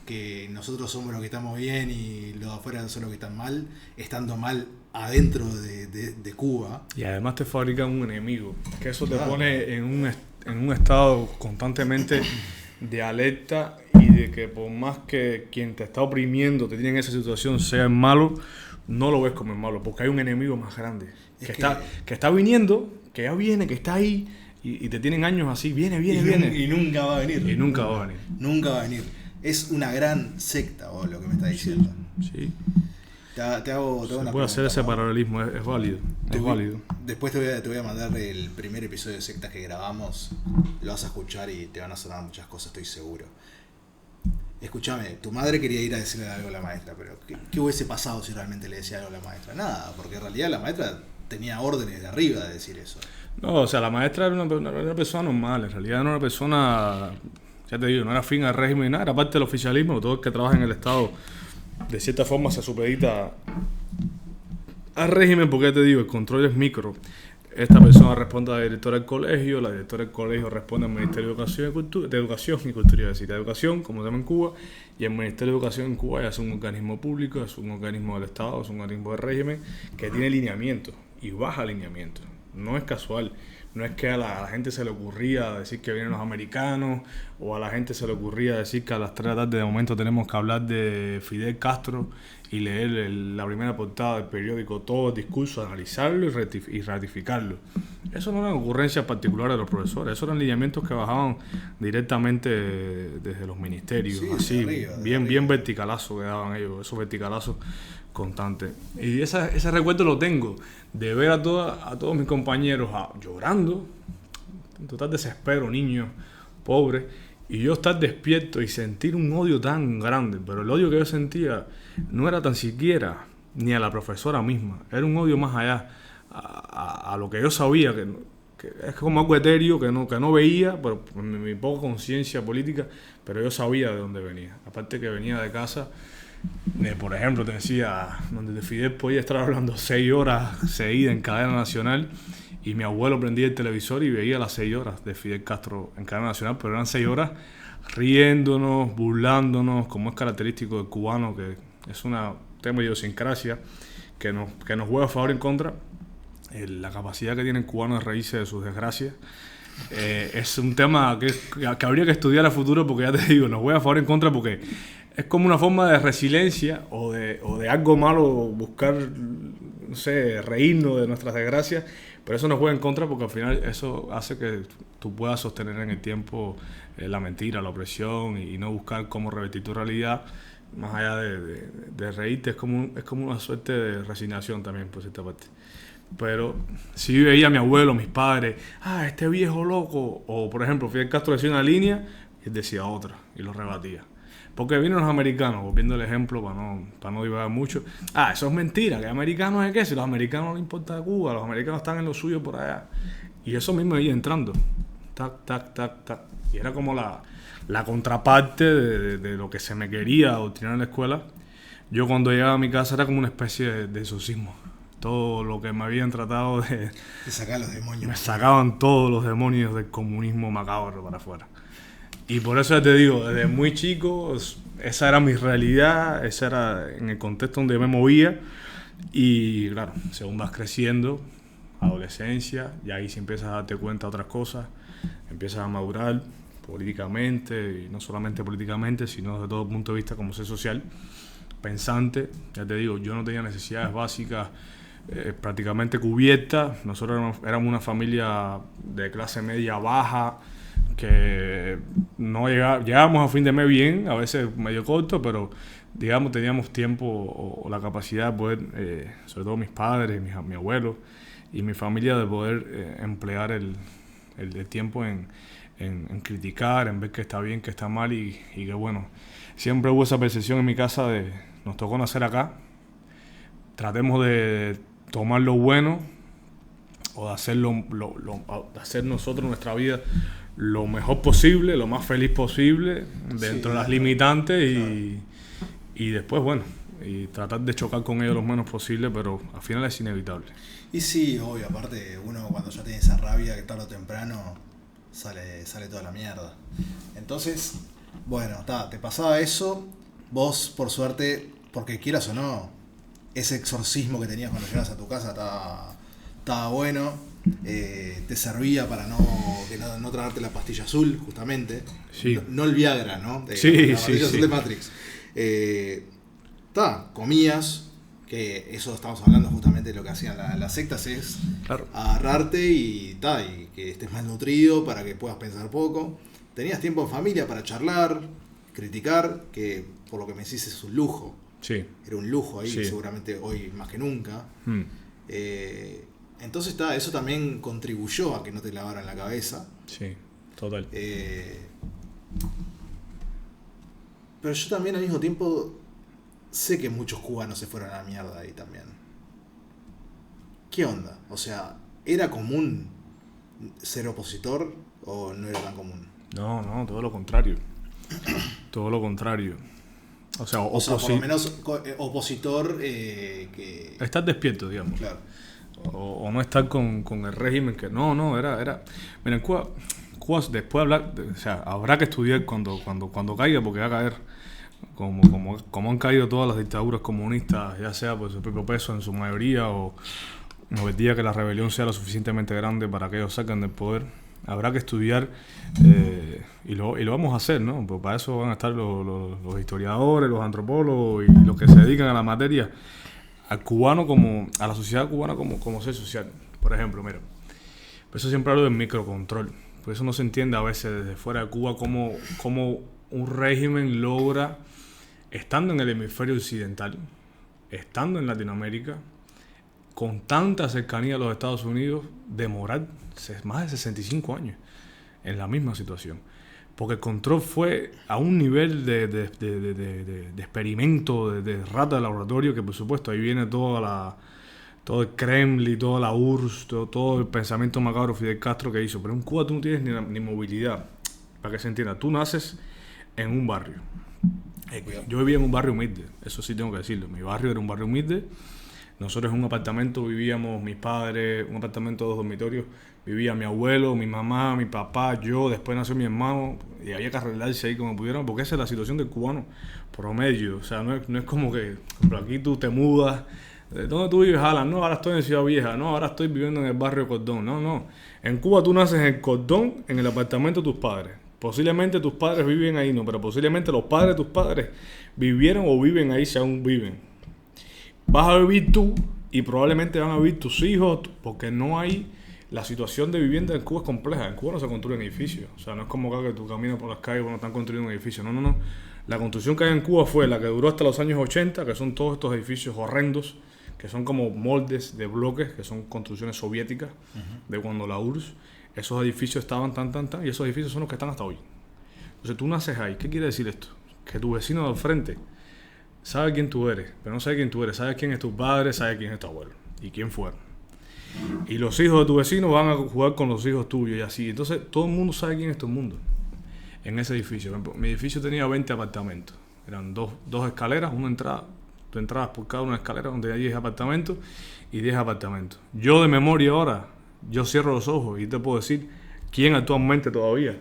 Speaker 2: que nosotros somos los que estamos bien y los de afuera son los que están mal, estando mal adentro de Cuba.
Speaker 3: Y además te fabrican un enemigo, que eso te pone en un estado constantemente de alerta, y de que por más que quien te está oprimiendo, te tiene en esa situación, sea el malo, no lo ves como el malo, porque hay un enemigo más grande que está viniendo, que ya viene, que está ahí, y te tienen años así, viene.
Speaker 2: Y nunca va a venir.
Speaker 3: Nunca va a venir.
Speaker 2: Es una gran secta, lo que me está diciendo.
Speaker 3: Sí.
Speaker 2: Te hago una pregunta.
Speaker 3: Puede hacer ese paralelismo, es válido. Es válido.
Speaker 2: Después te voy a mandar el primer episodio de sectas que grabamos. Lo vas a escuchar y te van a sonar muchas cosas, estoy seguro. Escúchame, tu madre quería ir a decirle algo a la maestra, pero ¿qué hubiese pasado si realmente le decía algo a la maestra? Nada, porque en realidad la maestra tenía órdenes de arriba de decir eso.
Speaker 3: No, o sea, la maestra era una persona normal, en realidad era una persona, ya te digo, no era afín al régimen ni nada, era parte del oficialismo. Todo el que trabaja en el Estado de cierta forma se supedita al régimen, porque ya te digo, el control es micro. Esta persona responde a la directora del colegio, la directora del colegio responde al Ministerio de Educación y Cultura, de Educación, como se llama en Cuba, y el Ministerio de Educación en Cuba ya es un organismo público, es un organismo del Estado, es un organismo del régimen que tiene lineamientos y baja lineamientos. No es casual, no es que a la gente se le ocurría decir que vienen los americanos, o a la gente se le ocurría decir que a las 3 de la tarde de momento tenemos que hablar de Fidel Castro y leer la primera portada del periódico, todo el discurso, analizarlo y ratificarlo. Eso no eran ocurrencias particulares de los profesores, esos eran lineamientos que bajaban directamente desde los ministerios,
Speaker 2: Sí,
Speaker 3: así,
Speaker 2: arriba,
Speaker 3: bien verticalazo que daban ellos, esos verticalazos constantes. Y ese recuerdo lo tengo, de ver a todos mis compañeros llorando, en total desespero, niños, pobres, y yo estar despierto y sentir un odio tan grande, pero el odio que yo sentía no era tan siquiera ni a la profesora misma, era un odio más allá a lo que yo sabía, que es como algo etéreo que no veía, pero mi poca conciencia política, pero yo sabía de dónde venía. Aparte que venía de casa, por ejemplo, te decía, donde Fidel podía estar hablando 6 horas seguidas en cadena nacional, y mi abuelo prendía el televisor y veía las 6 horas de Fidel Castro en cadena nacional, pero eran 6 horas riéndonos, burlándonos, como es característico del cubano, que es una tema de idiosincrasia que nos juega a favor y en contra. La capacidad que tiene el cubano de reírse de sus desgracias es un tema que habría que estudiar a futuro, porque ya te digo, nos juega a favor y en contra, porque es como una forma de resiliencia o de algo malo buscar, no sé, reírnos de nuestras desgracias, pero eso nos juega en contra, porque al final eso hace que tú puedas sostener en el tiempo la mentira, la opresión, y no buscar cómo revertir tu realidad. Más allá de reírte, es como una suerte de resignación también, por cierta parte. Pero si veía a mi abuelo, a mis padres, este viejo loco, o por ejemplo Fidel Castro decía una línea y él decía otra y lo rebatía, porque vienen los americanos, volviendo el ejemplo para no divagar mucho, eso es mentira, que americanos es que si los americanos no les importa Cuba, los americanos están en lo suyo por allá, y eso mismo iba entrando, tac, tac, tac, tac, y era como la contraparte de lo que se me quería adoctrinar en la escuela. Yo cuando llegaba a mi casa era como una especie de exorcismo. Todo lo que me habían tratado de...
Speaker 2: Te sacaban los demonios.
Speaker 3: Me sacaban todos los demonios del comunismo macabro para afuera. Y por eso ya te digo, desde muy chico, esa era mi realidad, esa era en el contexto donde me movía. Y claro, según vas creciendo, adolescencia, y ahí sí empiezas a darte cuenta de otras cosas, empiezas a madurar políticamente, y no solamente políticamente, sino desde todo punto de vista como ser social, pensante. Ya te digo, yo no tenía necesidades básicas prácticamente cubiertas. Nosotros éramos una familia de clase media baja, que no llegábamos a fin de mes bien, a veces medio corto, pero digamos teníamos tiempo o la capacidad de poder, sobre todo mis padres, mi abuelo y mi familia, de poder emplear el tiempo en criticar, en ver qué está bien, qué está mal, y que bueno, siempre hubo esa percepción en mi casa de nos tocó nacer acá, tratemos de tomar lo bueno o de hacer nosotros nuestra vida lo mejor posible, lo más feliz posible, dentro de las limitantes, y después, bueno, y tratar de chocar con ellos lo menos posible, pero al final es inevitable.
Speaker 2: Y sí, obvio, aparte uno cuando ya tiene esa rabia, que tarde o temprano sale toda la mierda. Entonces, bueno, te pasaba eso, vos por suerte, porque quieras o no, ese exorcismo que tenías cuando llegabas a tu casa estaba bueno, te servía para no tragarte la pastilla azul, justamente.
Speaker 3: Sí.
Speaker 2: No el Viagra, ¿no? La pastilla azul de Matrix. Comías, que eso estamos hablando justamente de lo que hacían las sectas, es
Speaker 3: Claro.
Speaker 2: agarrarte y que estés más nutrido para que puedas pensar poco. Tenías tiempo en familia para charlar, criticar, que por lo que me decís es un lujo.
Speaker 3: Sí.
Speaker 2: Era un lujo ahí,
Speaker 3: Sí.
Speaker 2: seguramente hoy más que nunca. Entonces eso también contribuyó a que no te lavaran la cabeza.
Speaker 3: Sí, total.
Speaker 2: Pero yo también al mismo tiempo sé que muchos cubanos se fueron a la mierda ahí también. ¿Qué onda? O sea, ¿era común ser opositor o no era tan común?
Speaker 3: No, todo lo contrario. Todo lo contrario. O sea,
Speaker 2: por lo menos opositor que...
Speaker 3: estar despierto, digamos.
Speaker 2: Claro.
Speaker 3: O no estar con el régimen que... No, era... Mira, en Cuba después de hablar... O sea, habrá que estudiar cuando caiga, porque va a caer como han caído todas las dictaduras comunistas, ya sea por su propio peso en su mayoría, o el día que la rebelión sea lo suficientemente grande para que ellos salgan del poder. Habrá que estudiar y lo vamos a hacer, ¿no? Pues para eso van a estar los historiadores, los antropólogos y los que se dedican a la materia, al cubano a la sociedad cubana como ser social. Por ejemplo, mira, por eso siempre hablo del microcontrol. Por eso no se entiende a veces desde fuera de Cuba cómo un régimen logra, estando en el hemisferio occidental, estando en Latinoamérica, con tanta cercanía a los Estados Unidos, demorar más de 65 años en la misma situación. Porque el control fue a un nivel de experimento, de rata de laboratorio, que por supuesto ahí viene todo el Kremlin, toda la URSS, todo el pensamiento macabro Fidel Castro que hizo. Pero en Cuba tú no tienes ni movilidad, para que se entienda. Tú naces en un barrio. Yo vivía en un barrio humilde, eso sí tengo que decirlo. Mi barrio era un barrio humilde. Nosotros en un apartamento vivíamos mis padres, un apartamento de 2 dormitorios, vivía mi abuelo, mi mamá, mi papá, yo, después nació mi hermano, y había que arreglarse ahí como pudieran, porque esa es la situación del cubano promedio. O sea, no es como que, por ejemplo, aquí tú te mudas, ¿de dónde tú vives, Alan? No, ahora estoy en Ciudad Vieja, no, ahora estoy viviendo en el barrio Cordón, no. En Cuba tú naces en el Cordón, en el apartamento de tus padres. Posiblemente tus padres viven ahí, no, pero posiblemente los padres de tus padres vivieron o viven ahí si aún viven. Vas a vivir tú y probablemente van a vivir tus hijos, porque no hay... La situación de vivienda en Cuba es compleja. En Cuba no se construyen edificios. O sea, no es como acá que tú caminas por las calles cuando están construyendo un edificio. No. La construcción que hay en Cuba fue la que duró hasta los años 80, que son todos estos edificios horrendos, que son como moldes de bloques, que son construcciones soviéticas de cuando la URSS. Esos edificios estaban tan, y esos edificios son los que están hasta hoy. Entonces tú naces ahí. ¿Qué quiere decir esto? Que tu vecino del frente sabe quién tú eres, pero no sabe quién tú eres. Sabe quién es tu padre, sabe quién es tu abuelo y quién fueron. Y los hijos de tu vecino van a jugar con los hijos tuyos y así. Entonces todo el mundo sabe quién es todo el mundo en ese edificio. Mi edificio tenía 20 apartamentos. Eran dos escaleras, una entrada. Tú entrabas por cada una escalera donde hay 10 apartamentos y 10 apartamentos. Yo de memoria ahora, yo cierro los ojos y te puedo decir quién actualmente todavía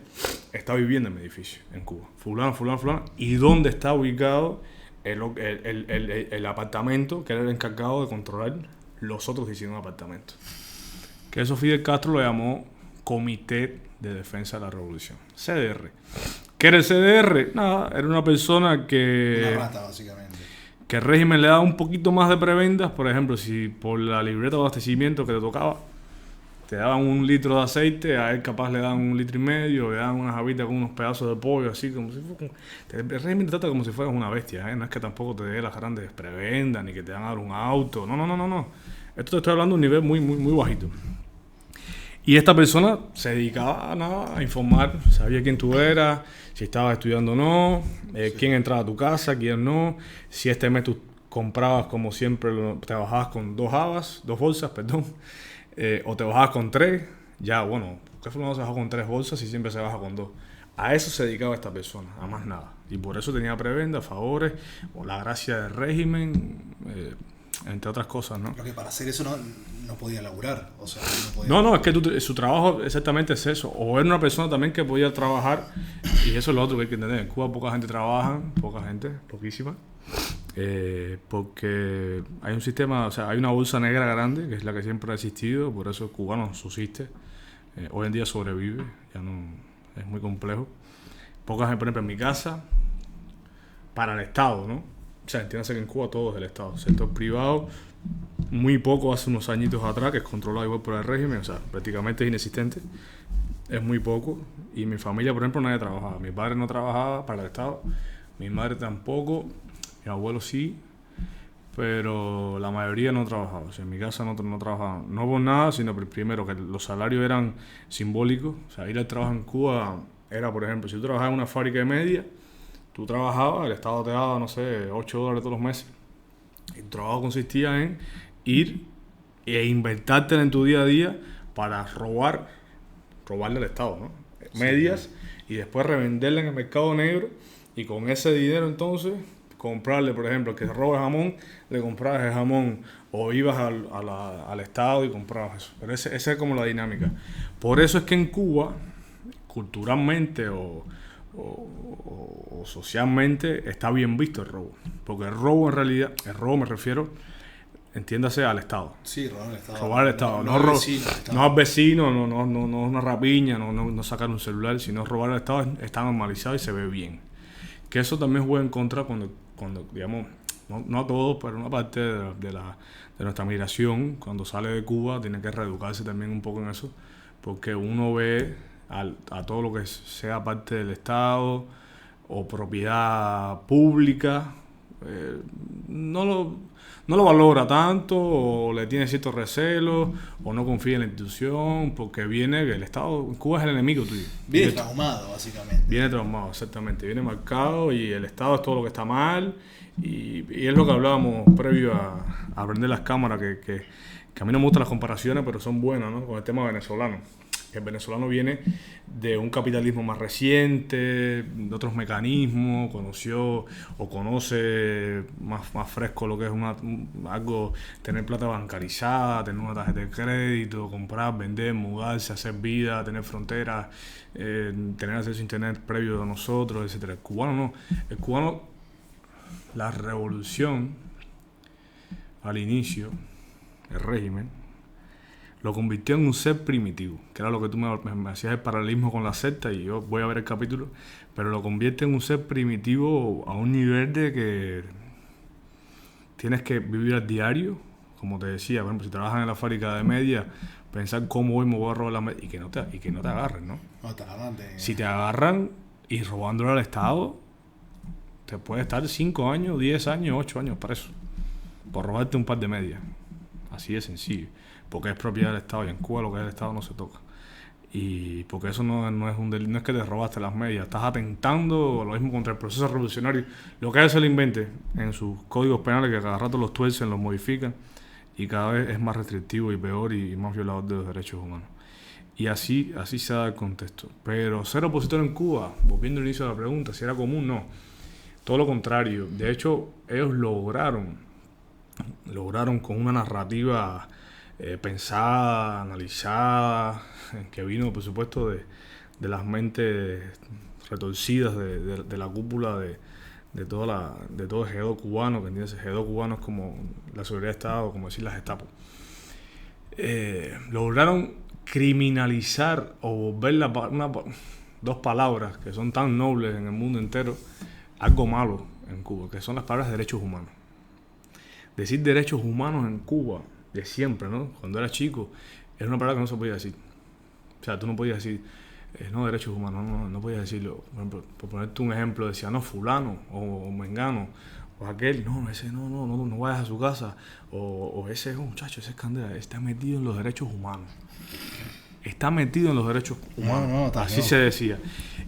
Speaker 3: está viviendo en mi edificio en Cuba. Fulano. Y dónde está ubicado el apartamento que era el encargado de controlar los otros 19 apartamentos. Que eso Fidel Castro lo llamó Comité de Defensa de la Revolución. CDR. ¿Qué era el CDR? Nada, era una persona que...
Speaker 2: Una rata, básicamente.
Speaker 3: Que el régimen le daba un poquito más de prebendas. Por ejemplo, si por la libreta de abastecimiento que te tocaba, te daban 1 litro de aceite, a él capaz le daban 1,5 litros, le daban unas habitas con unos pedazos de pollo, así como si fuera... El régimen te trata como si fueras una bestia, ¿eh? No es que tampoco te dé las grandes prebendas, ni que te van a dar un auto. No. Esto te estoy hablando de un nivel muy bajito. Y esta persona se dedicaba a informar, sabía quién tú eras, si estabas estudiando o no, quién entraba a tu casa, quién no, si este mes tú comprabas como siempre, trabajabas con 2 bolsas, o te bajabas con 3, ya bueno, ¿por qué no se baja con 3 bolsas si siempre se baja con 2? A eso se dedicaba esta persona, a más nada. Y por eso tenía prebendas, favores, o la gracia del régimen, entre otras cosas, ¿no?
Speaker 2: Lo que para hacer eso no podía laburar, o sea, no podía...
Speaker 3: No, es que su trabajo exactamente es eso. O era una persona también que podía trabajar, y eso es lo otro que hay que entender. En Cuba poca gente trabaja, poquísima. Porque hay un sistema, o sea, hay una bolsa negra grande, que es la que siempre ha existido, por eso el cubano subsiste. Hoy en día sobrevive, ya no es muy complejo. Poca gente, por ejemplo, en mi casa, para el Estado, ¿no? O sea, entiéndase que en Cuba todo es del Estado. Sector privado, muy poco hace unos añitos atrás, que es controlado igual por el régimen, o sea, prácticamente es inexistente. Es muy poco. Y mi familia, por ejemplo, nadie trabajaba. Mi padre no trabajaba para el Estado, mi madre tampoco, mi abuelo sí, pero la mayoría no trabajaba. O sea, en mi casa no trabajaban. No por nada, sino primero que los salarios eran simbólicos. O sea, ir al trabajo en Cuba era, por ejemplo, si tú trabajabas en una fábrica de media, tú trabajabas, el Estado te daba, no sé, $8 todos los meses. Y tu trabajo consistía en ir e invertírtela en tu día a día para robarle al Estado, ¿no? Medias, y después revenderla en el mercado negro, y con ese dinero entonces comprarle, por ejemplo, el que roba jamón, le comprabas el jamón, o ibas al Estado y comprabas eso. Pero esa es como la dinámica. Por eso es que en Cuba, culturalmente o socialmente, está bien visto el robo. Porque el robo en realidad, el robo me refiero, entiéndase al Estado.
Speaker 2: Sí, robar al Estado.
Speaker 3: Robar al Estado, no al vecino, no una rapiña, no sacar un celular, sino robar al Estado está normalizado y se ve bien. Que eso también juega en contra cuando digamos, no a todos, pero una parte de nuestra migración, cuando sale de Cuba, tiene que reeducarse también un poco en eso, porque uno ve a todo lo que sea parte del Estado o propiedad pública, no lo valora tanto, o le tiene ciertos recelos, o no confía en la institución, porque viene que el Estado en Cuba es el enemigo tuyo.
Speaker 2: Viene traumado, básicamente.
Speaker 3: Viene traumado, exactamente. Viene marcado y el Estado es todo lo que está mal. Y es lo que hablábamos previo a aprender las cámaras, que a mí no me gustan las comparaciones, pero son buenas, ¿no? Con el tema venezolano. El venezolano viene de un capitalismo más reciente, de otros mecanismos, conoce más fresco lo que es algo, tener plata bancarizada, tener una tarjeta de crédito, comprar, vender, mudarse, hacer vida, tener fronteras, tener acceso a internet previo a nosotros, etcétera. El cubano no. El cubano, la revolución al inicio, el régimen, lo convirtió en un ser primitivo, que era lo que tú me hacías el paralelismo con la secta, y yo voy a ver el capítulo, pero lo convierte en un ser primitivo a un nivel de que tienes que vivir al diario, como te decía, por ejemplo, si trabajas en la fábrica de media, pensar cómo hoy me voy a robar la media, y que no te agarren, ¿no?
Speaker 2: No te agarran
Speaker 3: Si te agarran y robándole al Estado, te puede estar 5 años, 10 años, 8 años preso, por robarte un par de medias. Así de sencillo. Porque es propiedad del Estado, y en Cuba lo que es del Estado no se toca. Y porque eso no es un delito, no es que te robaste las medias, estás atentando lo mismo contra el proceso revolucionario. Lo que hace el invente en sus códigos penales, que cada rato los tuercen, los modifican, y cada vez es más restrictivo y peor y más violador de los derechos humanos. Y así se da el contexto. Pero ser opositor en Cuba, volviendo al inicio de la pregunta, si era común, no. Todo lo contrario. De hecho, ellos lograron con una narrativa pensada, analizada, que vino, por supuesto, de las mentes retorcidas de la cúpula de todo el G2 cubano, que entiendes, el G2 cubano es como la seguridad de Estado, como decir la Gestapo. Lograron criminalizar o volver dos palabras que son tan nobles en el mundo entero, algo malo en Cuba, que son las palabras derechos humanos. Decir derechos humanos en Cuba, de siempre, ¿no? Cuando era chico, era una palabra que no se podía decir. O sea, tú no podías decir, no, derechos humanos, no podías decirlo. Por ejemplo, por ponerte un ejemplo, decía, no, fulano, o mengano, o aquel, no, ese no vayas a su casa, o ese muchacho, ese es Candela, está metido en los derechos humanos. Está metido en los derechos humanos. Así se decía.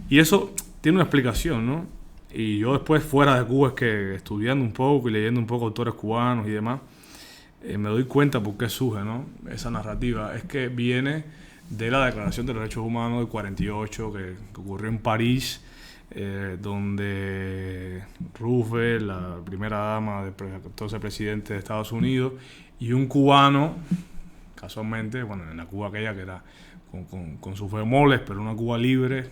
Speaker 3: Y eso tiene una explicación, ¿no? Y yo después, fuera de Cuba, es que estudiando un poco y leyendo un poco autores cubanos y demás, me doy cuenta por qué surge, ¿no? Esa narrativa. Es que viene de la Declaración de los Derechos Humanos del 48, que ocurrió en París, donde Roosevelt, la primera dama del entonces presidente de Estados Unidos, y un cubano, casualmente, bueno, en la Cuba aquella que era con sus bemoles, pero una Cuba libre,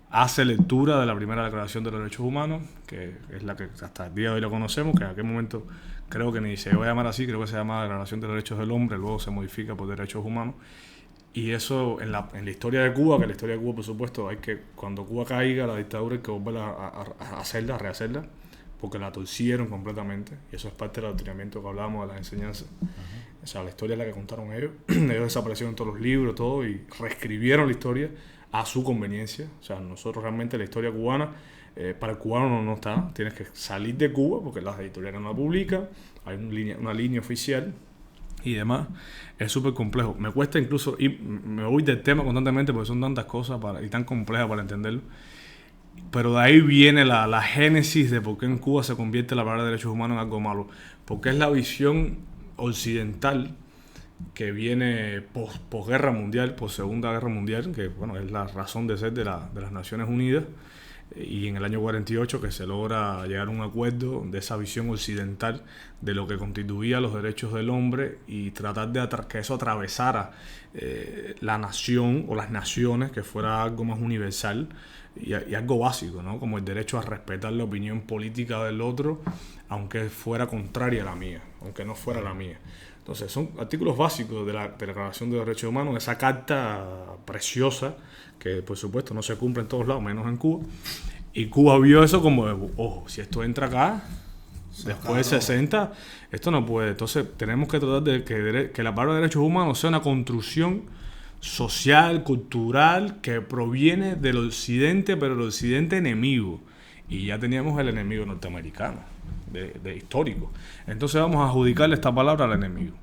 Speaker 3: hace lectura de la primera Declaración de los Derechos Humanos, que es la que hasta el día de hoy lo conocemos, que en aquel momento creo que ni se iba a llamar así, creo que se llama Declaración de los Derechos del Hombre, luego se modifica por Derechos Humanos. Y eso en la historia de Cuba, que la historia de Cuba, por supuesto, cuando Cuba caiga, la dictadura, hay que volver a hacerla, a rehacerla, porque la torcieron completamente, y eso es parte del adoctrinamiento que hablábamos de las enseñanzas. O sea, la historia es la que contaron ellos. Ellos desaparecieron todos los libros, todo, y reescribieron la historia a su conveniencia. O sea, nosotros realmente la historia cubana, para el cubano no está. Tienes que salir de Cuba, porque las editoriales no la publican, hay una línea oficial y demás. Es súper complejo. Me cuesta incluso me voy del tema constantemente porque son tantas cosas y tan complejas para entenderlo. Pero de ahí viene la génesis de por qué en Cuba se convierte la palabra de derechos humanos en algo malo. Porque es la visión occidental que viene posguerra mundial, segunda guerra mundial, que bueno, es la razón de ser de las Naciones Unidas, y en el año 48 que se logra llegar a un acuerdo de esa visión occidental de lo que constituía los derechos del hombre, y tratar de que eso atravesara la nación o las naciones, que fuera algo más universal y algo básico, ¿no? Como el derecho a respetar la opinión política del otro, aunque fuera contraria a la mía, aunque no fuera la mía. Entonces, son artículos básicos de la Declaración de Derechos Humanos, esa carta preciosa, que por supuesto no se cumple en todos lados, menos en Cuba. Y Cuba vio eso como, ojo, si esto entra acá, después de 60, esto no puede. Entonces, tenemos que tratar de que la palabra de derechos humanos sea una construcción social, cultural, que proviene del occidente, pero del occidente enemigo. Y ya teníamos el enemigo norteamericano, de histórico. Entonces vamos a adjudicarle esta palabra al enemigo.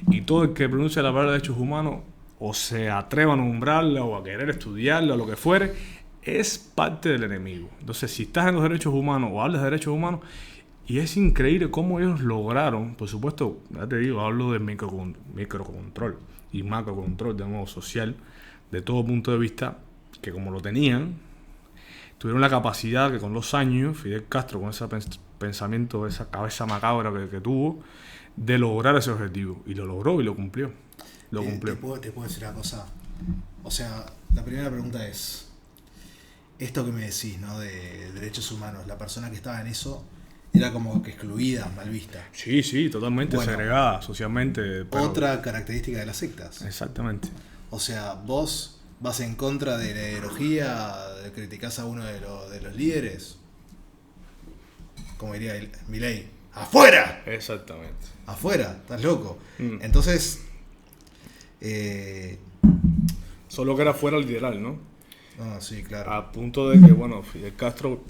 Speaker 3: Y todo el que pronuncie la palabra de derechos humanos, o se atreva a nombrarla, o a querer estudiarla, o lo que fuere, es parte del enemigo. Entonces, si estás en los derechos humanos, o hablas de derechos humanos, y es increíble cómo ellos lograron, por supuesto, ya te digo, hablo de microcontrol y macrocontrol de modo social, de todo punto de vista, que como lo tenían, tuvieron la capacidad que con los años, Fidel Castro, con ese pensamiento, esa cabeza macabra que tuvo, de lograr ese objetivo. Y lo logró y lo cumplió.
Speaker 2: Te puedo decir una cosa. O sea, la primera pregunta es, esto que me decís, ¿no? De derechos humanos, la persona que estaba en eso era como que excluida, mal vista.
Speaker 3: Sí, totalmente segregada socialmente.
Speaker 2: Pero otra característica de las sectas.
Speaker 3: Exactamente.
Speaker 2: O sea, vos vas en contra de la ideología, criticás a uno de los líderes, como diría Milei, ¡afuera!
Speaker 3: Exactamente.
Speaker 2: ¡Afuera! Estás loco. Entonces,
Speaker 3: solo que era fuera literal, ¿no?
Speaker 2: No, sí, claro.
Speaker 3: A punto de que, bueno, Fidel Castro,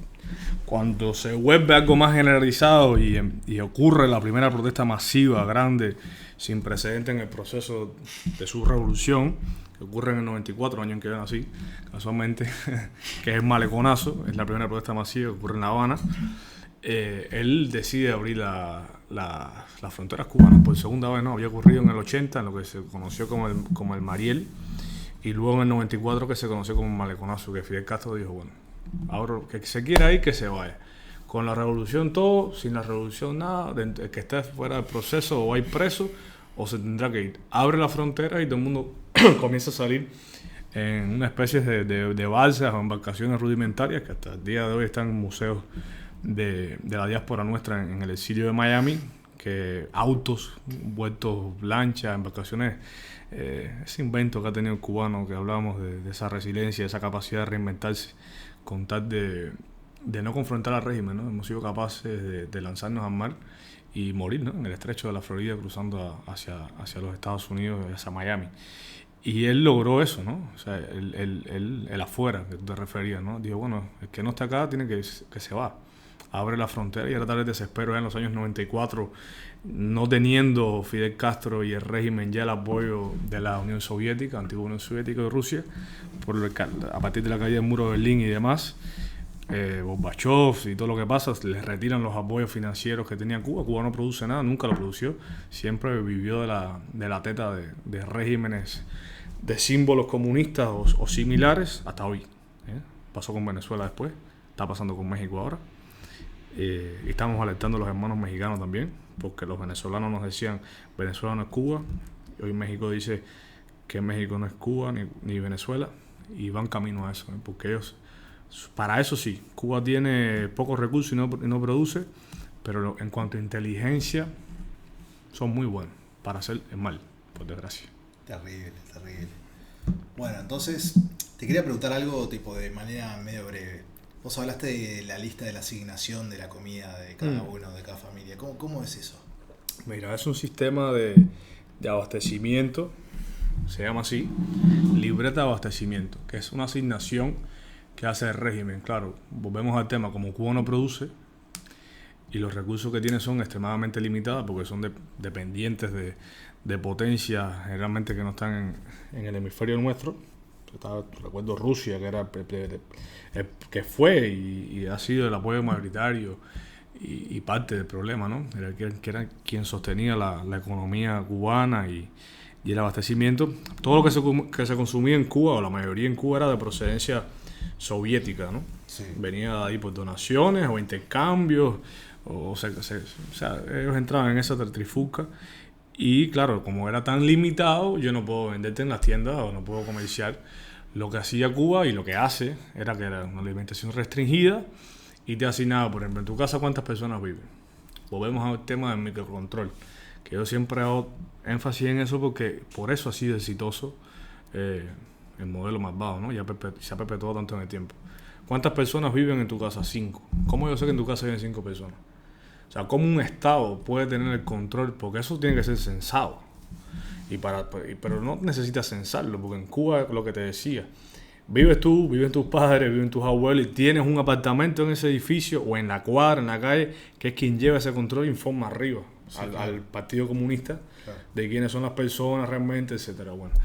Speaker 3: cuando se vuelve algo más generalizado y ocurre la primera protesta masiva, grande, sin precedente en el proceso de su revolución, que ocurre en el 94, año en que yo nací, casualmente, que es el Maleconazo, es la primera protesta masiva que ocurre en La Habana. Él decide abrir las fronteras cubanas por segunda vez, ¿no? Había ocurrido en el 80, en lo que se conoció como el Mariel, y luego en el 94 que se conoció como el Maleconazo, que Fidel Castro dijo, bueno, ahora que se quiera ir, que se vaya. Con la revolución todo, sin la revolución nada, el que esté fuera del proceso o hay preso, o se tendrá que ir. Abre la frontera y todo el mundo comienza a salir en una especie de balsas o embarcaciones rudimentarias que hasta el día de hoy están en museos de la diáspora nuestra en el exilio de Miami, que autos vueltos lanchas, embarcaciones, ese invento que ha tenido el cubano, que hablábamos de esa resiliencia, esa capacidad de reinventarse con tal de no confrontar al régimen, ¿no? Hemos sido capaces de lanzarnos al mar y morir, ¿no? En el estrecho de la Florida, cruzando hacia los Estados Unidos, hacia Miami. Y él logró eso, ¿no? O sea, el afuera, que tú te referías, ¿no? Dijo, bueno, el que no está acá tiene que se va. Abre la frontera y era tal el desespero en los años 94, no teniendo Fidel Castro y el régimen ya el apoyo de la Unión Soviética, antigua Unión Soviética de Rusia, a partir de la caída del muro de Berlín y demás, Gorbachev y todo lo que pasa, les retiran los apoyos financieros que tenía Cuba. Cuba no produce nada, nunca lo produció, siempre vivió de la teta de regímenes, de símbolos comunistas o similares hasta hoy. Pasó con Venezuela después, está pasando con México ahora. Y estamos alertando a los hermanos mexicanos también, porque los venezolanos nos decían Venezuela no es Cuba, y hoy México dice que México no es Cuba ni Venezuela, y van camino a eso, porque ellos, para eso sí, Cuba tiene pocos recursos y no produce, pero en cuanto a inteligencia son muy buenos para hacer el mal, por desgracia.
Speaker 2: Terrible. Bueno, entonces te quería preguntar algo tipo de manera medio breve. Vos hablaste de la lista de la asignación de la comida de cada uno, de cada familia. ¿Cómo es eso?
Speaker 3: Mira, es un sistema de abastecimiento, se llama así, libreta de abastecimiento, que es una asignación que hace el régimen. Claro, volvemos al tema, como Cuba no produce y los recursos que tiene son extremadamente limitados porque son dependientes de potencias generalmente que no están en el hemisferio nuestro. Recuerdo Rusia, que fue y ha sido el apoyo mayoritario y parte del problema, ¿no? Era quien sostenía la economía cubana y el abastecimiento. Todo lo que se consumía en Cuba, o la mayoría en Cuba, era de procedencia soviética, ¿no? Sí. Venía de ahí por donaciones o intercambios, o sea, ellos entraban en esa trifulca. Y claro, como era tan limitado, yo no puedo venderte en las tiendas o no puedo comerciar. Lo que hacía Cuba y lo que hace era que era una alimentación restringida y te asignaba, por ejemplo, en tu casa cuántas personas viven. volvemos al tema del microcontrol, que yo siempre hago énfasis en eso porque por eso ha sido exitoso el modelo malvado, ¿no? Se ha perpetuado tanto en el tiempo. ¿Cuántas personas viven en tu casa? 5. ¿Cómo yo sé que en tu casa viven 5 personas? O sea, ¿cómo un Estado puede tener el control? Porque eso tiene que ser censado. Pero no necesitas censarlo, porque en Cuba, lo que te decía, vives tú, viven tus padres, viven tus abuelos y tienes un apartamento en ese edificio o en la cuadra, en la calle, que es quien lleva ese control e informa arriba al Partido Comunista de quiénes son las personas realmente, etcétera. Bueno.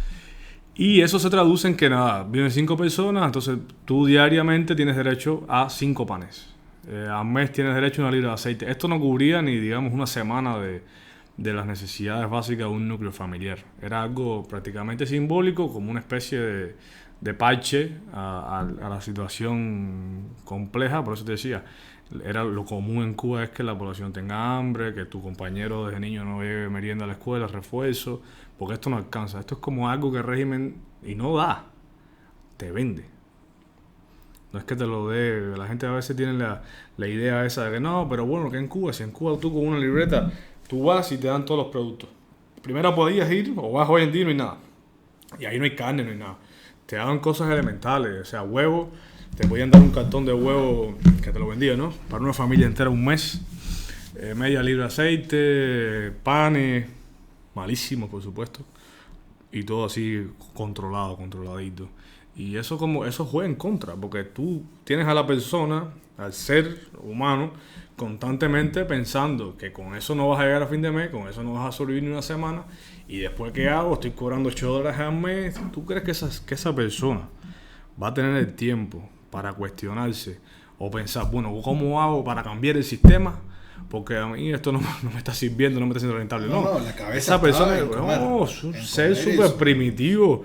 Speaker 3: Y eso se traduce en que nada, viven 5 personas, entonces tú diariamente tienes derecho a 5 panes. Al mes tienes derecho a 1 libra de aceite. Esto no cubría ni, digamos, una semana de las necesidades básicas de un núcleo familiar. Era algo prácticamente simbólico, como una especie de parche a la situación compleja. Por eso te decía, era lo común en Cuba es que la población tenga hambre, que tu compañero desde niño no lleve merienda a la escuela, refuerzo, porque esto no alcanza. Esto es como algo que el régimen, y no da, te vende. No es que te lo dé. La gente a veces tiene la idea esa de que no, pero bueno, que en Cuba, si en Cuba tú con una libreta, tú vas y te dan todos los productos. Primero podías ir, o vas hoy en día y no hay nada. Y ahí no hay carne, no hay nada. Te daban cosas elementales, o sea, huevos. Te podían dar un cartón de huevo que te lo vendía, ¿no? Para una familia entera un mes. Media libra de aceite, panes, malísimos por supuesto. Y todo así controladito. Y eso juega en contra, porque tú tienes a la persona, al ser humano, constantemente pensando que con eso no vas a llegar a fin de mes, con eso no vas a sobrevivir ni una semana, y después ¿qué hago? Estoy cobrando $8 al mes. ¿Tú crees que esa persona va a tener el tiempo para cuestionarse o pensar, bueno, ¿cómo hago para cambiar el sistema? Porque a mí esto no me está sirviendo, no me está siendo rentable. No,
Speaker 2: la cabeza
Speaker 3: esa persona es un ser súper primitivo,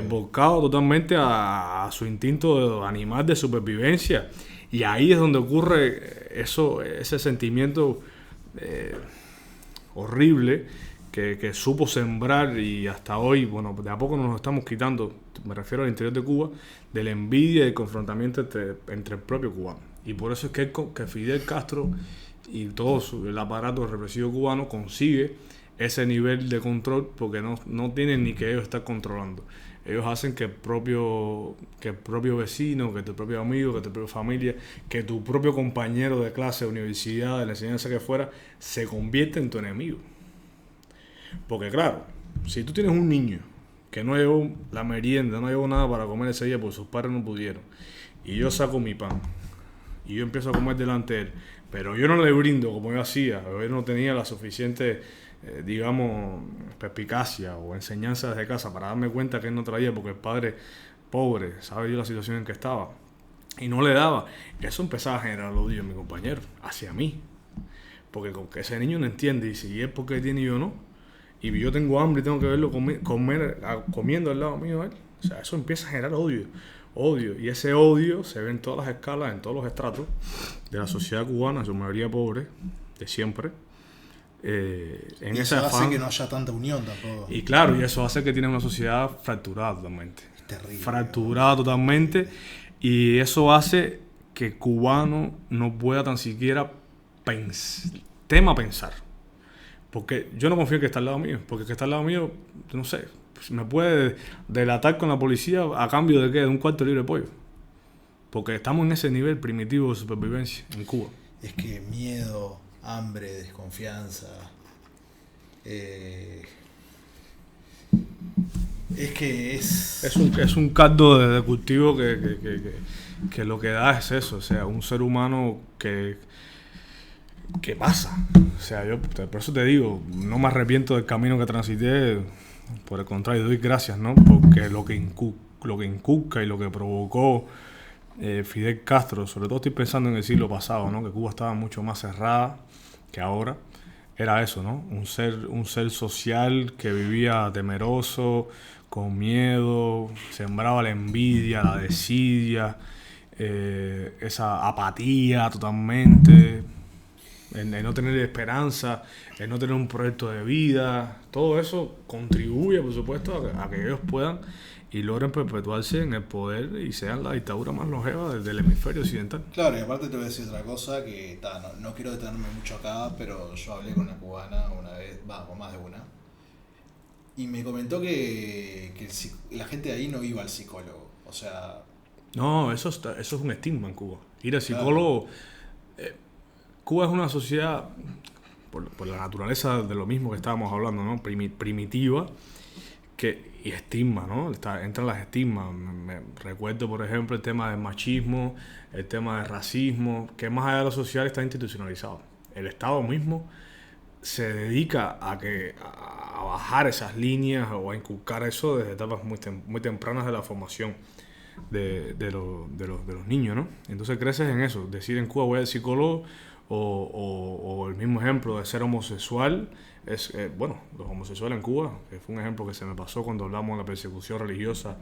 Speaker 3: volcado totalmente a su instinto animal de supervivencia. Y ahí es donde ocurre ese sentimiento horrible que supo sembrar, y hasta hoy, bueno, de a poco nos estamos quitando, me refiero al interior de Cuba, de la envidia y el confrontamiento entre el propio cubano. Y por eso es que Fidel Castro y todo el aparato represivo cubano consigue ese nivel de control, porque no tienen ni que ellos estar controlando. Ellos hacen que el propio vecino, que tu propio amigo, que tu propia familia, que tu propio compañero de clase, de universidad, de la enseñanza que fuera, se convierta en tu enemigo. Porque claro, si tú tienes un niño que no llevó la merienda, no llevó nada para comer ese día porque sus padres no pudieron, y yo saco mi pan y yo empiezo a comer delante de él, pero yo no le brindo como yo hacía, o él no tenía la suficiente digamos perspicacia o enseñanza desde casa para darme cuenta que él no traía, porque el padre pobre sabe yo la situación en que estaba y no le daba, eso empezaba a generar odio en mi compañero hacia mí, porque con que ese niño no entiende, y si es porque tiene y yo no, y yo tengo hambre y tengo que verlo comiendo al lado mío él, o sea, eso empieza a generar odio, y ese odio se ve en todas las escalas, en todos los estratos de la sociedad cubana, en su mayoría pobre, de siempre.
Speaker 2: En eso hace que no haya tanta unión tampoco.
Speaker 3: Y claro, y eso hace que tiene una sociedad fracturada totalmente.
Speaker 2: Terrible.
Speaker 3: Fracturada totalmente. Y eso hace que el cubano no pueda tan siquiera pensar. Porque yo no confío en que está al lado mío. Porque el que está al lado mío, no sé, me puede delatar con la policía a cambio de ¿qué? De un cuarto libre de pollo. Porque estamos en ese nivel primitivo de supervivencia en Cuba.
Speaker 2: Es que miedo, hambre, desconfianza. Es que
Speaker 3: es un caldo de cultivo que lo que da es eso, o sea, un ser humano que pasa. O sea, yo por eso te digo, no me arrepiento del camino que transité, por el contrario, doy gracias, ¿no? Porque lo que inculca y lo que provocó Fidel Castro, sobre todo estoy pensando en el siglo pasado, ¿no? Que Cuba estaba mucho más cerrada que ahora, era eso, ¿no? Un ser social que vivía temeroso, con miedo, sembraba la envidia, la desidia, esa apatía totalmente. en no tener esperanza, en no tener un proyecto de vida. Todo eso contribuye, por supuesto, a que ellos puedan y logren perpetuarse en el poder y sean la dictadura más longeva del hemisferio occidental.
Speaker 2: Claro, y aparte te voy a decir otra cosa que no quiero detenerme mucho acá, pero yo hablé con una cubana una vez, con más de una, y me comentó que la gente de ahí no iba al psicólogo. O sea...
Speaker 3: No, eso es un estigma en Cuba. Ir al psicólogo... Cuba es una sociedad, por la naturaleza de lo mismo que estábamos hablando, ¿no? Primitiva, y estigma, ¿no? Entran las estigmas. Me recuerdo, por ejemplo, el tema del machismo, el tema del racismo, que más allá de lo social está institucionalizado. El Estado mismo se dedica a bajar esas líneas o a inculcar eso desde etapas muy tempranas de la formación de los niños, ¿no? Entonces creces en eso, decir en Cuba voy al psicólogo o el mismo ejemplo de ser homosexual es, bueno, los homosexuales en Cuba, que fue un ejemplo que se me pasó cuando hablamos de la persecución religiosa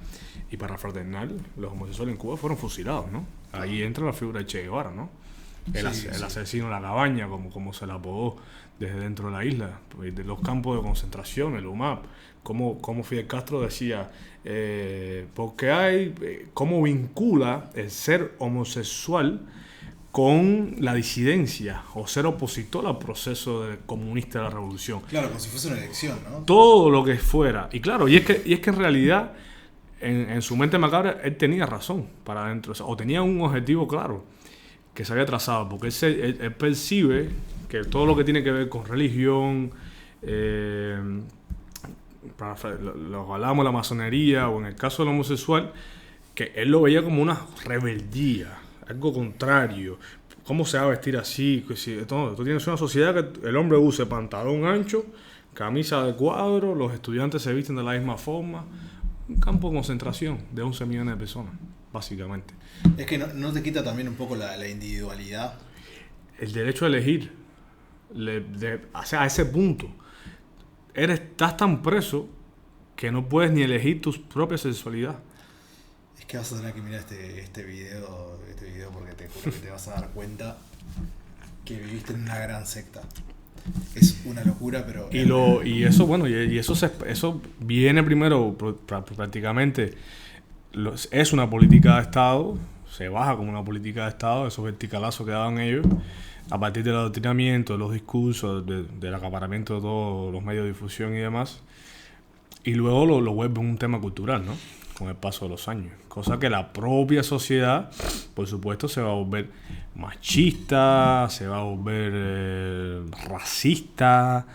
Speaker 3: y parafraternal, los homosexuales en Cuba fueron fusilados, ¿no? Ahí entra la figura de Che Guevara, ¿no? El asesino de la cabaña, como se la apodó desde dentro de la isla, de los campos de concentración, el UMAP, como Fidel Castro decía, cómo vincula el ser homosexual con la disidencia o ser opositor al proceso comunista de la revolución.
Speaker 2: Claro, como si fuese una elección, ¿no?
Speaker 3: Todo lo que fuera. Y claro, y es que en realidad, en su mente macabra, él tenía razón para adentro, o tenía un objetivo claro que se había trazado, porque él percibe que todo lo que tiene que ver con religión, lo hablábamos de la masonería, o en el caso del homosexual, que él lo veía como una rebeldía, algo contrario. ¿Cómo se va a vestir así? Tú tienes una sociedad que el hombre use pantalón ancho, camisa de cuadro, los estudiantes se visten de la misma forma. Un campo de concentración de 11 millones de personas, básicamente.
Speaker 2: Es que no te quita también un poco la individualidad.
Speaker 3: El derecho a elegir, a ese punto, estás tan preso que no puedes ni elegir tu propia sexualidad.
Speaker 2: Es que vas a tener que mirar este video porque te juro que te vas a dar cuenta que viviste en una gran secta. Es una locura, pero...
Speaker 3: Y eso, bueno, eso viene primero prácticamente... Es una política de Estado, se baja como una política de Estado, esos verticalazos que daban ellos, a partir del adoctrinamiento, de los discursos, del acaparamiento de todos los medios de difusión y demás, y luego lo vuelve un tema cultural, ¿no? Con el paso de los años. Cosa que la propia sociedad, por supuesto, se va a volver machista, se va a volver racista,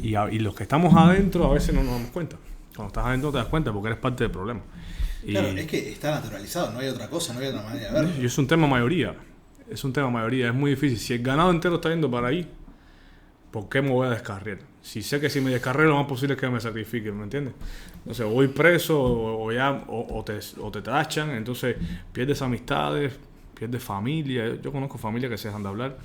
Speaker 3: y los que estamos adentro a veces no nos damos cuenta. Cuando estás adentro te das cuenta porque eres parte del problema.
Speaker 2: Claro, es que está naturalizado, no hay otra cosa, no hay otra manera de verlo.
Speaker 3: Y es un tema mayoría. Es muy difícil. Si el ganado entero está yendo para ahí, ¿por qué me voy a descarriar? Si sé que si me descarreo lo más posible es que me sacrifiquen, ¿me entiendes? Entonces, voy preso o te tachan, entonces pierdes amistades, pierdes familia. Yo conozco familias que se dejan de hablar,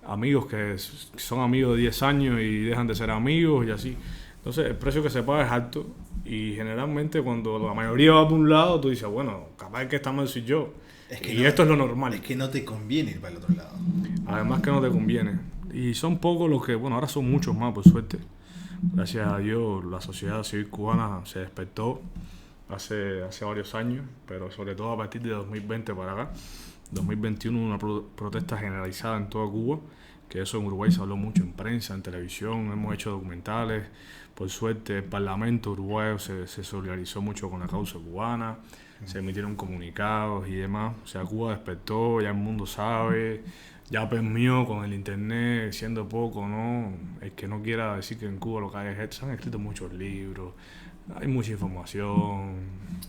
Speaker 3: amigos que son amigos de 10 años y dejan de ser amigos y así. Entonces, el precio que se paga es alto y generalmente cuando la mayoría va por un lado, tú dices, bueno, capaz que está mal soy yo. Esto es lo normal.
Speaker 2: Es que no te conviene ir para el otro lado.
Speaker 3: Además que no te conviene. Y son pocos los que, bueno, ahora son muchos más, por suerte. Gracias a Dios, la sociedad civil cubana se despertó hace varios años, pero sobre todo a partir de 2020 para acá. 2021 una protesta generalizada en toda Cuba, que eso en Uruguay se habló mucho en prensa, en televisión, hemos hecho documentales. Por suerte el Parlamento uruguayo se solidarizó mucho con la causa cubana, se emitieron comunicados y demás. O sea, Cuba despertó, ya el mundo sabe, ya permeó con el internet, siendo poco, ¿no? El que no quiera decir que en Cuba lo que hay es, se han escrito muchos libros, hay mucha información,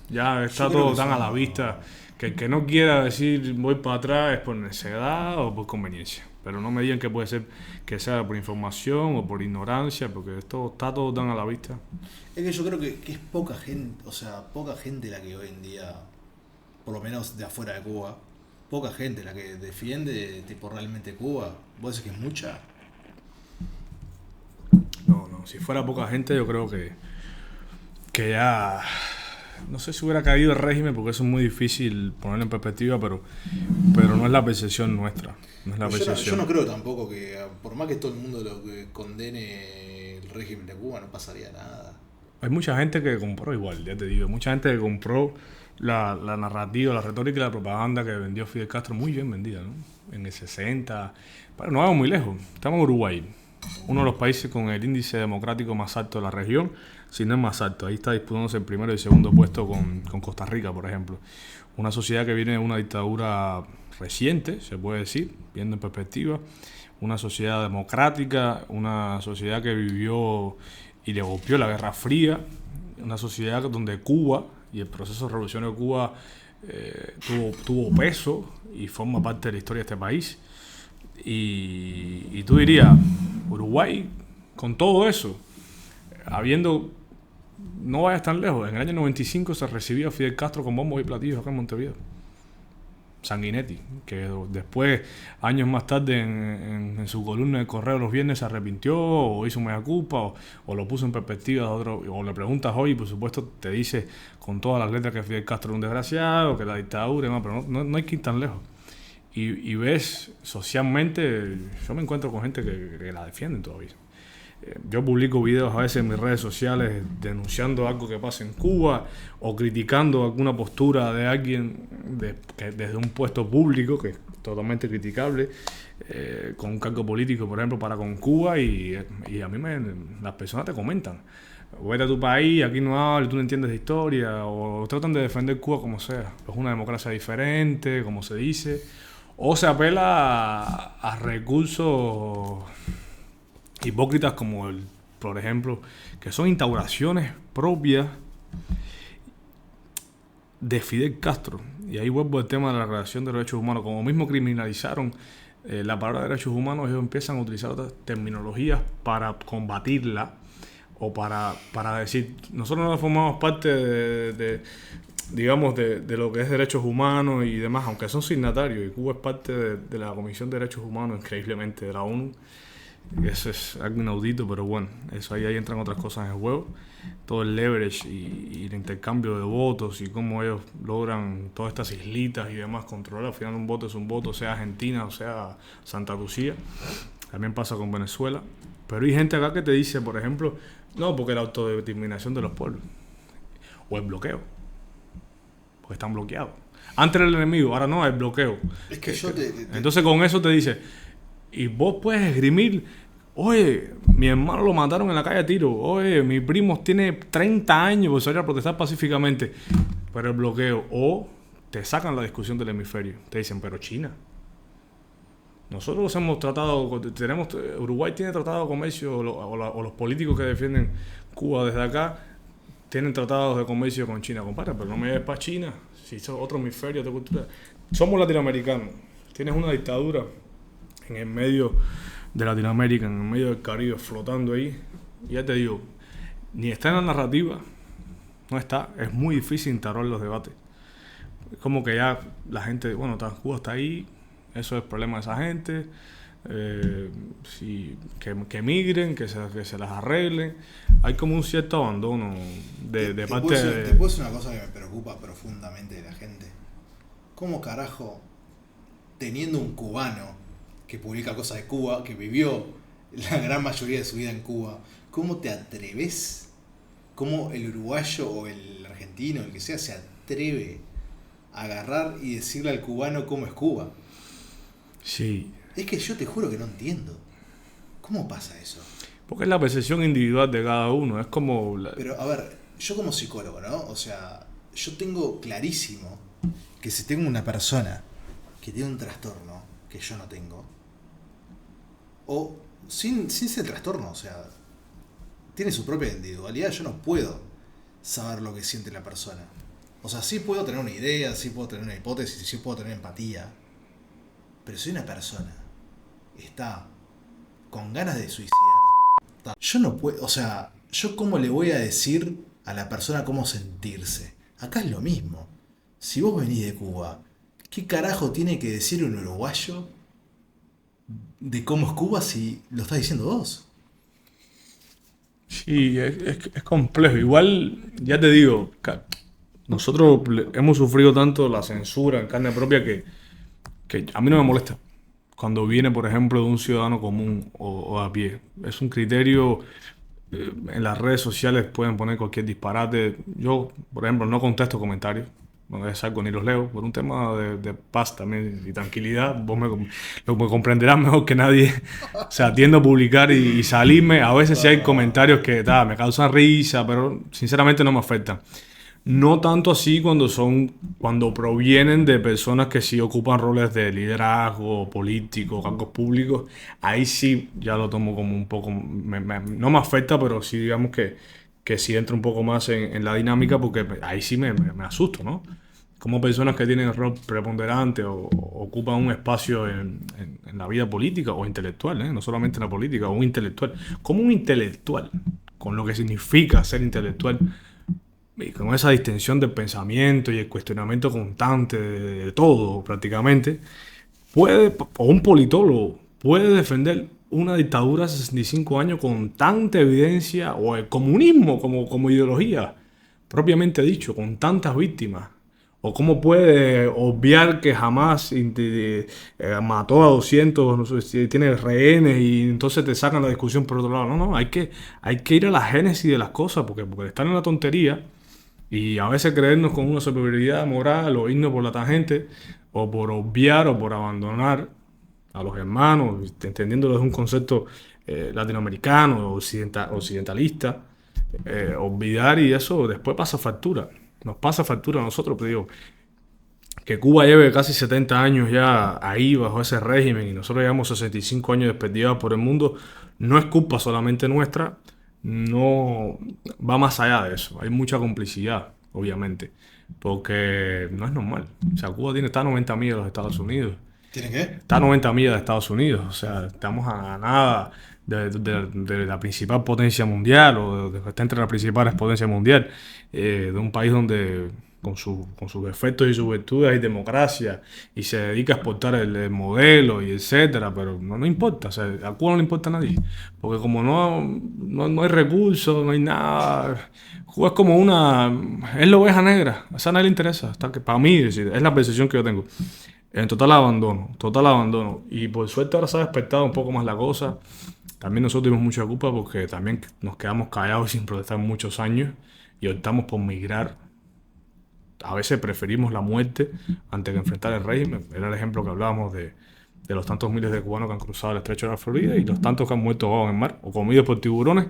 Speaker 3: ya está todo tan a la vista que el que no quiera decir voy para atrás es por necesidad o por conveniencia. Pero no me digan que puede ser que sea por información o por ignorancia, porque esto está todo tan a la vista.
Speaker 2: Es que yo creo que es poca gente, poca gente la que hoy en día, por lo menos de afuera de Cuba, poca gente la que defiende tipo realmente Cuba. ¿Vos decís que es mucha?
Speaker 3: No, si fuera poca gente yo creo que ya no sé si hubiera caído el régimen, porque eso es muy difícil ponerlo en perspectiva, pero no es la percepción nuestra. No es la
Speaker 2: Yo no creo tampoco que, por más que todo el mundo lo que condene el régimen de Cuba, no pasaría nada.
Speaker 3: Hay mucha gente que compró igual, ya te digo, mucha gente que compró la narrativa, la retórica y la propaganda que vendió Fidel Castro, muy bien vendida, ¿no? En el 60. Pero no vamos muy lejos, estamos en Uruguay, uno de los países con el índice democrático más alto de la región, si no es más alto. Ahí está disputándose el primero y el segundo puesto con Costa Rica, por ejemplo. Una sociedad que viene de una dictadura reciente, se puede decir, viendo en perspectiva. Una sociedad democrática, una sociedad que vivió y le golpeó la Guerra Fría. Una sociedad donde Cuba y el proceso revolucionario de Cuba tuvo peso y forma parte de la historia de este país. Y tú dirías, Uruguay, con todo eso, habiendo, no vayas tan lejos, en el año 95 se recibió a Fidel Castro con bombos y platillos acá en Montevideo. Sanguinetti, que después, años más tarde, en su columna de Correo los viernes se arrepintió o hizo mea culpa o lo puso en perspectiva de otro, o le preguntas hoy y por supuesto te dice con todas las letras que Fidel Castro era un desgraciado, que la dictadura y demás, pero no hay que ir tan lejos. Y ves socialmente, yo me encuentro con gente que la defienden todavía. Yo publico videos a veces en mis redes sociales denunciando algo que pasa en Cuba o criticando alguna postura de alguien que desde un puesto público, que es totalmente criticable, con un cargo político, por ejemplo, para con Cuba, y a mí las personas te comentan: vete a tu país, aquí no hables, tú no entiendes de historia, o tratan de defender Cuba como sea. Es una democracia diferente, como se dice, o se apela a recursos hipócritas como por ejemplo, que son instauraciones propias de Fidel Castro. Y ahí vuelvo al tema de la relación de los derechos humanos. Como mismo criminalizaron la palabra derechos humanos, ellos empiezan a utilizar otras terminologías para combatirla o para decir, nosotros no formamos parte digamos, de lo que es derechos humanos y demás, aunque son signatarios, y Cuba es parte de la Comisión de Derechos Humanos, increíblemente, de la ONU. Eso es algo inaudito, pero bueno, eso ahí entran otras cosas en juego. Todo el leverage y el intercambio de votos y cómo ellos logran todas estas islitas y demás controlar. Al final un voto es un voto, sea Argentina o sea Santa Lucía. También pasa con Venezuela. Pero hay gente acá que te dice, por ejemplo, no, porque la autodeterminación de los pueblos. O el bloqueo. Porque están bloqueados. Antes era el enemigo, ahora no, el bloqueo.
Speaker 2: Es que
Speaker 3: Entonces con eso te dice, y vos puedes esgrimir, oye, mi hermano lo mataron en la calle a tiro, oye, mi primo tiene 30 años por salir a protestar pacíficamente, pero el bloqueo, o te sacan la discusión del hemisferio, te dicen, pero China. Nosotros hemos tratado, Uruguay tiene tratado de comercio, o los políticos que defienden Cuba desde acá, tienen tratados de comercio con China, compadre, pero no me lleves para China, si es otro hemisferio de cultura. Somos latinoamericanos, tienes una dictadura en el medio de Latinoamérica, en el medio del Caribe, flotando ahí. Y ya te digo, ni está en la narrativa, no está, es muy difícil instaurar los debates. Es como que ya la gente, bueno, Cuba está ahí, eso es el problema de esa gente, que emigren, que se las arreglen. Hay como un cierto abandono de parte de...
Speaker 2: Te puedo decir una cosa que me preocupa profundamente de la gente. ¿Cómo carajo, teniendo un cubano que publica cosas de Cuba, que vivió la gran mayoría de su vida en Cuba, cómo te atreves, cómo el uruguayo o el argentino, el que sea, se atreve a agarrar y decirle al cubano cómo es Cuba?
Speaker 3: Sí.
Speaker 2: Es que yo te juro que no entiendo. ¿Cómo pasa eso?
Speaker 3: Porque es la percepción individual de cada uno, es como...
Speaker 2: Pero, a ver, yo como psicólogo, ¿no? O sea, yo tengo clarísimo que si tengo una persona que tiene un trastorno que yo no tengo, o sin ser trastorno, o sea, tiene su propia individualidad, yo no puedo saber lo que siente la persona. O sea, sí puedo tener una idea, sí puedo tener una hipótesis, sí puedo tener empatía, pero si una persona está con ganas de suicidar, yo no puedo, o sea, yo cómo le voy a decir a la persona cómo sentirse. Acá es lo mismo. Si vos venís de Cuba, ¿qué carajo tiene que decir un uruguayo de cómo es Cuba si lo estás diciendo vos?
Speaker 3: Sí, es complejo. Igual, ya te digo, nosotros hemos sufrido tanto la censura en carne propia que a mí no me molesta cuando viene, por ejemplo, de un ciudadano común o a pie. Es un criterio, en las redes sociales pueden poner cualquier disparate. Yo, por ejemplo, no contesto comentarios, no es algo ni los leo, por un tema de paz también y tranquilidad. Me comprenderás mejor que nadie. O sea, tiendo a publicar y salirme. A veces sí hay comentarios que me causan risa, pero sinceramente no me afectan. No tanto así cuando provienen de personas que sí ocupan roles de liderazgo político, cargos públicos. Ahí sí ya lo tomo como un poco, no me afecta, pero sí digamos que sí entra un poco más en la dinámica porque ahí sí me asusto, ¿no? Como personas que tienen rol preponderante o ocupan un espacio en la vida política o intelectual, ¿eh? No solamente en la política, o un intelectual. Como un intelectual, con lo que significa ser intelectual, y con esa distensión del pensamiento y el cuestionamiento constante de todo prácticamente, o un politólogo puede defender una dictadura de 65 años con tanta evidencia, o el comunismo como ideología, propiamente dicho, con tantas víctimas. O cómo puede obviar que jamás mató a 200, no sé, si tiene rehenes y entonces te sacan la discusión por otro lado. No, hay que ir a la génesis de las cosas porque están en la tontería. Y a veces creernos con una superioridad moral o irnos por la tangente o por obviar o por abandonar a los hermanos, entendiéndolo desde un concepto latinoamericano, occidentalista, olvidar, y eso después pasa factura. Nos pasa factura a nosotros, pero digo, que Cuba lleve casi 70 años ya ahí bajo ese régimen y nosotros llevamos 65 años despedidos por el mundo, no es culpa solamente nuestra, no va más allá de eso. Hay mucha complicidad, obviamente, porque no es normal. O sea, Cuba está a 90 millas de los Estados Unidos.
Speaker 2: ¿Tiene qué?
Speaker 3: Está a 90 millas de Estados Unidos. O sea, estamos a nada de la principal potencia mundial o de que está entre las principales potencias mundiales, de un país donde con sus defectos y sus virtudes hay democracia y se dedica a exportar el modelo y etcétera, pero no importa, o sea, a Cuba no le importa a nadie, porque como no hay recursos, no hay nada. Cuba es como es la oveja negra, a nadie le interesa, hasta que para mí es la percepción que yo tengo. En total abandono. Y por suerte ahora se ha despertado un poco más la cosa. También nosotros tuvimos mucha culpa porque también nos quedamos callados sin protestar muchos años y optamos por migrar. A veces preferimos la muerte antes que enfrentar el régimen. Era el ejemplo que hablábamos de los tantos miles de cubanos que han cruzado el estrecho de la Florida y los tantos que han muerto ahogados en el mar o comidos por tiburones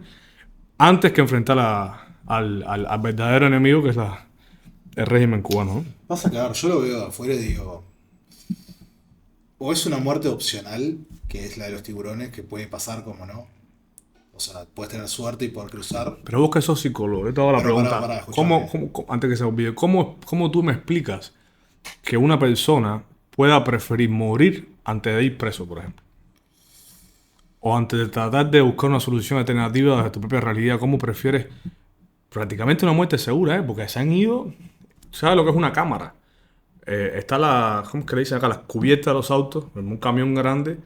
Speaker 3: antes que enfrentar al verdadero enemigo, que es el régimen cubano, ¿no?
Speaker 2: Pasa que, a ver, yo lo veo de afuera y digo, o es una muerte opcional, que es la de los tiburones, que puede pasar como no. O sea, puedes tener suerte y poder cruzar.
Speaker 3: Pero vos que sos psicólogo, yo te hago la
Speaker 2: Pero
Speaker 3: pregunta.
Speaker 2: pará, escuchame.
Speaker 3: Antes que se olvide, ¿cómo tú me explicas que una persona pueda preferir morir antes de ir preso, por ejemplo? O antes de tratar de buscar una solución alternativa desde tu propia realidad, ¿cómo prefieres prácticamente una muerte segura, porque se han ido? ¿Sabes lo que es una cámara? Está ¿cómo es que le dicen acá? Las cubiertas de los autos, en un camión grande.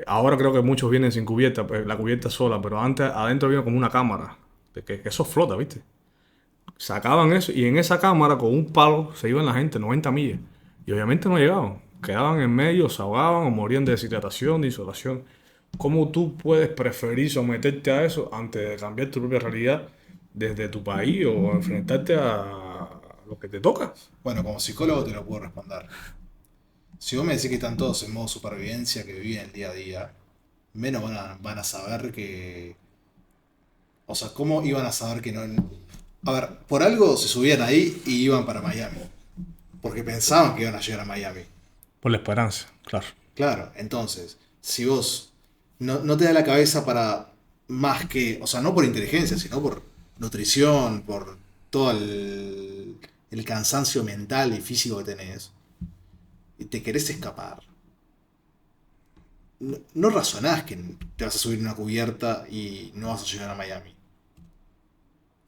Speaker 3: Ahora creo que muchos vienen sin cubierta, pues, la cubierta sola, pero antes adentro viene como una cámara, de que eso flota, ¿viste? Sacaban eso y en esa cámara con un palo se iban la gente 90 millas. Y obviamente no llegaban, quedaban en medio, se ahogaban o morían de deshidratación, de insolación. ¿Cómo tú puedes preferir someterte a eso antes de cambiar tu propia realidad desde tu país o enfrentarte a lo que te toca?
Speaker 2: Bueno, como psicólogo te lo puedo responder. Si vos me decís que están todos en modo supervivencia, que viven el día a día, menos van a saber que... O sea, ¿cómo iban a saber que no...? A ver, por algo se subían ahí y iban para Miami. Porque pensaban que iban a llegar a Miami.
Speaker 3: Por la esperanza, claro.
Speaker 2: Claro, entonces, si vos no te da la cabeza para más que... O sea, no por inteligencia, sino por nutrición, por todo el cansancio mental y físico que tenés, y te querés escapar, no razonás que te vas a subir una cubierta y no vas a llegar a Miami.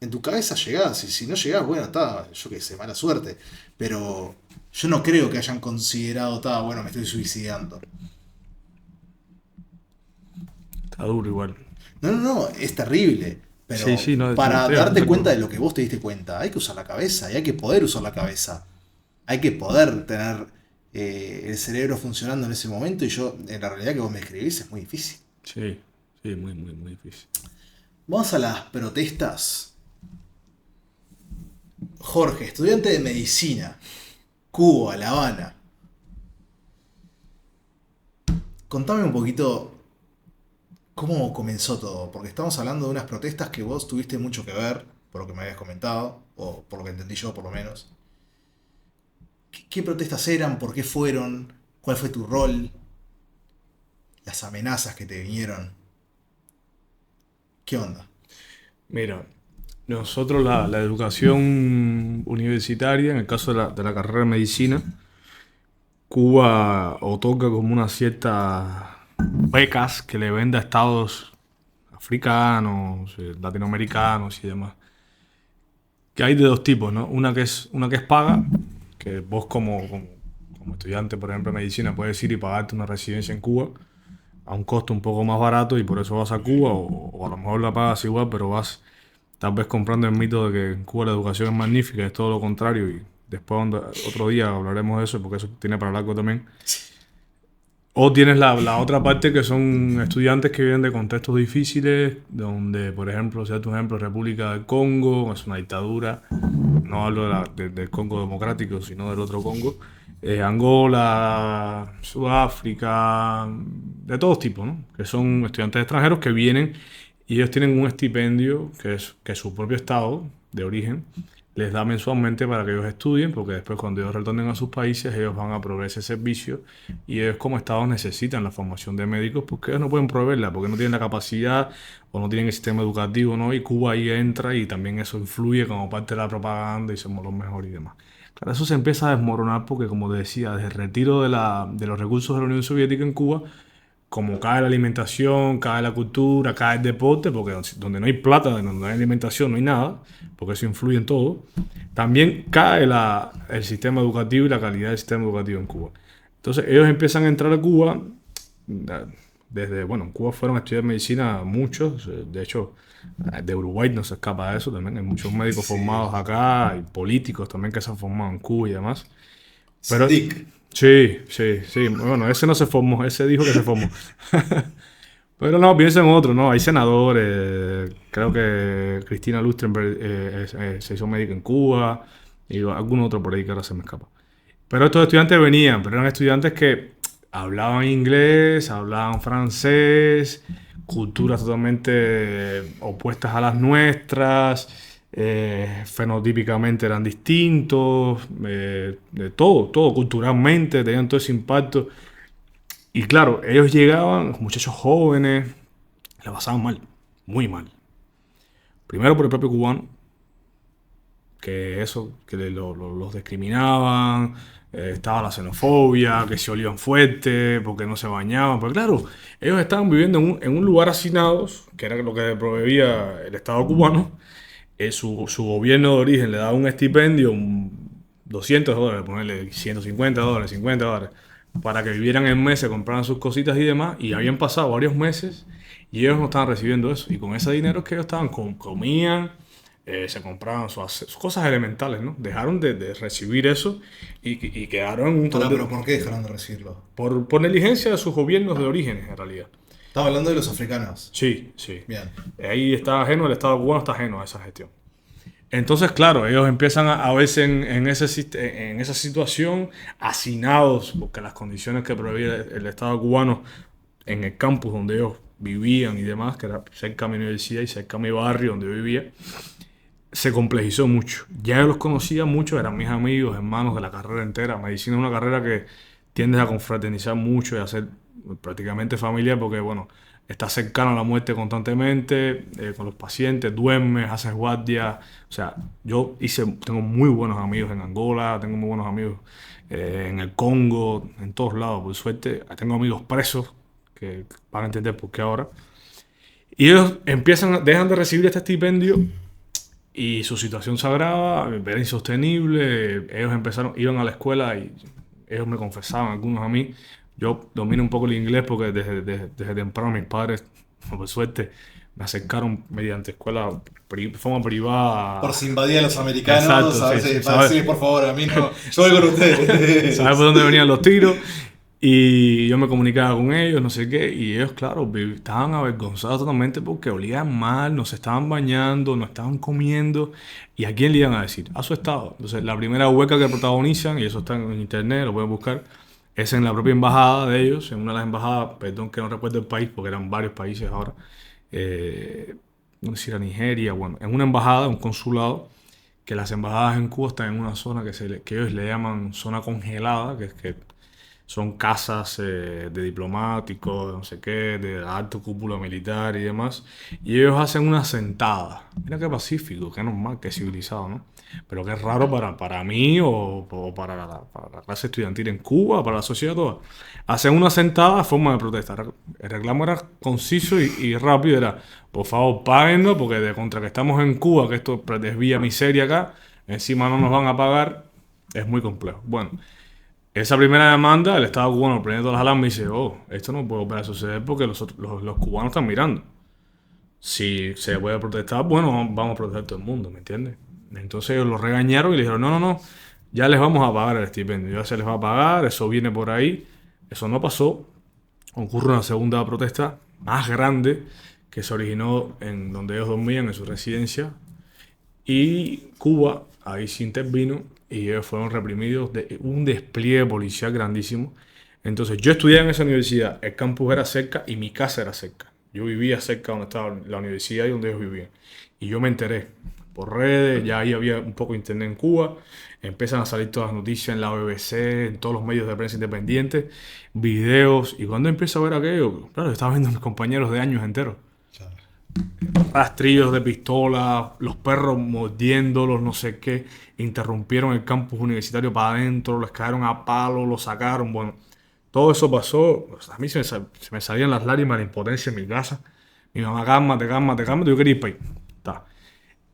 Speaker 2: En tu cabeza llegás, y si no llegás, bueno, está, yo qué sé, mala suerte. Pero yo no creo que hayan considerado, bueno, me estoy suicidando.
Speaker 3: Está duro igual.
Speaker 2: No, es terrible. Pero
Speaker 3: Sí, sí, no,
Speaker 2: para
Speaker 3: estoy
Speaker 2: darte
Speaker 3: de
Speaker 2: cuenta
Speaker 3: acuerdo.
Speaker 2: de lo que vos te diste cuenta, hay que usar la cabeza y hay que poder usar la cabeza. Hay que poder tener el cerebro funcionando en ese momento y yo, en la realidad que vos me escribís es muy difícil.
Speaker 3: Sí, sí, muy, muy, muy difícil.
Speaker 2: Vamos a las protestas. Jorge, estudiante de medicina, Cuba, La Habana. Contame un poquito cómo comenzó todo, porque estamos hablando de unas protestas que vos tuviste mucho que ver, por lo que me habías comentado, o por lo que entendí yo por lo menos. ¿Qué protestas eran? ¿Por qué fueron? ¿Cuál fue tu rol? Las amenazas que te vinieron. ¿Qué onda?
Speaker 3: Mira, nosotros la educación universitaria, en el caso de la carrera de medicina, Cuba otorga como unas ciertas becas que le vende a estados africanos, latinoamericanos y demás. Que hay de dos tipos, ¿no? Una que es paga, que vos como estudiante, por ejemplo, de medicina, puedes ir y pagarte una residencia en Cuba a un costo un poco más barato y por eso vas a Cuba, o a lo mejor la pagas igual, pero vas tal vez comprando el mito de que en Cuba la educación es magnífica, es todo lo contrario, y después otro día hablaremos de eso, porque eso tiene para largo también. O tienes la otra parte que son estudiantes que vienen de contextos difíciles, donde, por ejemplo, sea tu ejemplo, República del Congo, es una dictadura, no hablo del Congo democrático, sino del otro Congo, Angola, Sudáfrica, de todos tipos, ¿no? Que son estudiantes extranjeros que vienen y ellos tienen un estipendio que su propio estado de origen les da mensualmente para que ellos estudien, porque después cuando ellos retornen a sus países, ellos van a proveer ese servicio y ellos como estados necesitan la formación de médicos porque ellos no pueden proveerla, porque no tienen la capacidad o no tienen el sistema educativo, ¿no? Y Cuba ahí entra y también eso influye como parte de la propaganda y somos los mejores y demás. Claro, eso se empieza a desmoronar porque, como te decía, desde el retiro de los recursos de la Unión Soviética en Cuba, como cae la alimentación, cae la cultura, cae el deporte, porque donde no hay plata, donde no hay alimentación, no hay nada, porque eso influye en todo, también cae el sistema educativo y la calidad del sistema educativo en Cuba. Entonces ellos empiezan a entrar a Cuba, desde, bueno, en Cuba fueron a estudiar medicina muchos, de hecho, de Uruguay no se escapa de eso también, hay muchos médicos
Speaker 2: Sí.
Speaker 3: formados acá, y políticos también que se han formado en Cuba y demás. Pero
Speaker 2: Sendik.
Speaker 3: sí, sí, sí. Bueno, ese no se formó, ese dijo que se formó. Pero no, piensa en otro, ¿no? Hay senadores, creo que Cristina Lustenberg se hizo médica en Cuba y algún otro por ahí que ahora se me escapa. Pero estos estudiantes venían, pero eran estudiantes que hablaban inglés, hablaban francés, culturas totalmente opuestas a las nuestras, fenotípicamente eran distintos, de todo, todo culturalmente, tenían todo ese impacto. Y claro, ellos llegaban, los muchachos jóvenes, la pasaban mal, muy mal. Primero por el propio cubano, que eso, que los discriminaban, estaba la xenofobia, que se olían fuerte, porque no se bañaban. Pero claro, ellos estaban viviendo en un lugar hacinados, que era lo que proveía el Estado cubano. Su gobierno de origen le daba un estipendio, $200, ponerle $150, $50, para que vivieran el mes, se compraran sus cositas y demás, y habían pasado varios meses y ellos no estaban recibiendo eso. Y con ese dinero que ellos estaban, comían, se compraban sus cosas elementales, ¿no? Dejaron de recibir eso y quedaron en un
Speaker 2: Pará, pero ¿por qué dejaron de recibirlo?
Speaker 3: por negligencia de sus gobiernos de origen, en realidad.
Speaker 2: Estaba hablando de los africanos.
Speaker 3: Sí, sí.
Speaker 2: Bien.
Speaker 3: Ahí está ajeno, el Estado cubano está ajeno a esa gestión. Entonces, claro, ellos empiezan a verse en esa situación, hacinados, porque las condiciones que proveía el Estado cubano en el campus donde ellos vivían y demás, que era cerca de mi universidad y cerca de mi barrio donde yo vivía, se complejizó mucho. Ya yo los conocía mucho, eran mis amigos, hermanos de la carrera entera. Medicina es una carrera que tiendes a confraternizar mucho y a ser prácticamente familiar porque, bueno, estás cercano a la muerte constantemente, con los pacientes, duermes, haces guardia. O sea, tengo muy buenos amigos en Angola, tengo muy buenos amigos en el Congo, en todos lados, por suerte. Tengo amigos presos que van a entender por qué ahora. Y ellos dejan de recibir este estipendio y su situación se agrava, era insostenible. Ellos iban a la escuela y ellos me confesaban, algunos a mí. Yo domino un poco el inglés porque desde temprano mis padres, por suerte, Me acercaron mediante escuela, forma privada.
Speaker 2: Por si invadían los americanos,
Speaker 3: Exacto,
Speaker 2: a
Speaker 3: sí,
Speaker 2: veces,
Speaker 3: sí,
Speaker 2: para
Speaker 3: ¿sabes?
Speaker 2: decir, por favor, a mí no, yo voy con ustedes.
Speaker 3: ¿Sabes por dónde venían los tiros? Y yo me comunicaba con ellos, no sé qué, y ellos, claro, estaban avergonzados totalmente porque olían mal, no se estaban bañando, no estaban comiendo. ¿Y a quién le iban a decir? A su estado. Entonces, la primera hueca que protagonizan, y eso está en internet, lo pueden buscar, es en la propia embajada de ellos, en una de las embajadas, perdón que no recuerdo el país, porque eran varios países ahora, no sé si era Nigeria, bueno, en una embajada, un consulado, que las embajadas en Cuba están en una zona que ellos le llaman zona congelada, que es que son casas de diplomáticos, de no sé qué, de alto cúpula militar y demás. Y ellos hacen una sentada. Mira qué pacífico, qué normal, qué civilizado, ¿no? Pero qué raro para mí o para la clase estudiantil en Cuba, para la sociedad toda. Hacen una sentada a forma de protesta. El reclamo era conciso y rápido. Era, por favor, páguennos, porque de contra que estamos en Cuba, que esto desvía miseria acá, encima no nos van a pagar, es muy complejo. Bueno. Esa primera demanda, el Estado cubano prende todas las alarmas y dice, oh, esto no puede volver a suceder porque los cubanos están mirando. Si se puede protestar, bueno, vamos a protestar todo el mundo, ¿me entiendes? Entonces ellos los regañaron y le dijeron, no, no, no, ya les vamos a pagar el estipendio, ya se les va a pagar, eso viene por ahí. Eso no pasó. Ocurre una segunda protesta más grande que se originó en donde ellos dormían, en su residencia. Y Cuba ahí sí intervino y ellos fueron reprimidos de un despliegue policial grandísimo. Entonces yo estudié en esa universidad, el campus era cerca y mi casa era cerca. Yo vivía cerca donde estaba la universidad y donde ellos vivían. Y yo me enteré por redes, ya ahí había un poco de internet en Cuba, empiezan a salir todas las noticias en la BBC, en todos los medios de prensa independientes, videos, y cuando empiezo a ver aquello, claro, estaba viendo a mis compañeros de años enteros. Rastrillos de pistola, los perros mordiéndolos, no sé qué, interrumpieron el campus universitario para adentro, les cayeron a palo, lo sacaron, bueno, todo eso pasó, pues, a mí se me salían las lágrimas de impotencia en mi casa, mi mamá, cálmate, cálmate, cálmate, yo quería ir para ahí. Ta.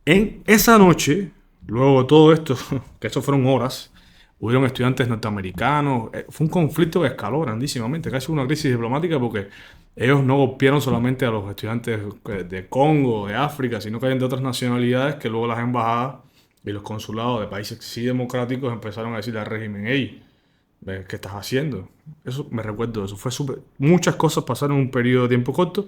Speaker 3: En esa noche, luego de todo esto, que eso fueron horas, hubieron estudiantes norteamericanos, fue un conflicto que escaló grandísimamente, casi una crisis diplomática porque ellos no golpearon solamente a los estudiantes de Congo, de África, sino que hay de otras nacionalidades que luego las embajadas y los consulados de países sí democráticos empezaron a decirle al régimen, hey, ¿qué estás haciendo? Eso me recuerdo, eso fue súper. Muchas cosas pasaron en un periodo de tiempo corto.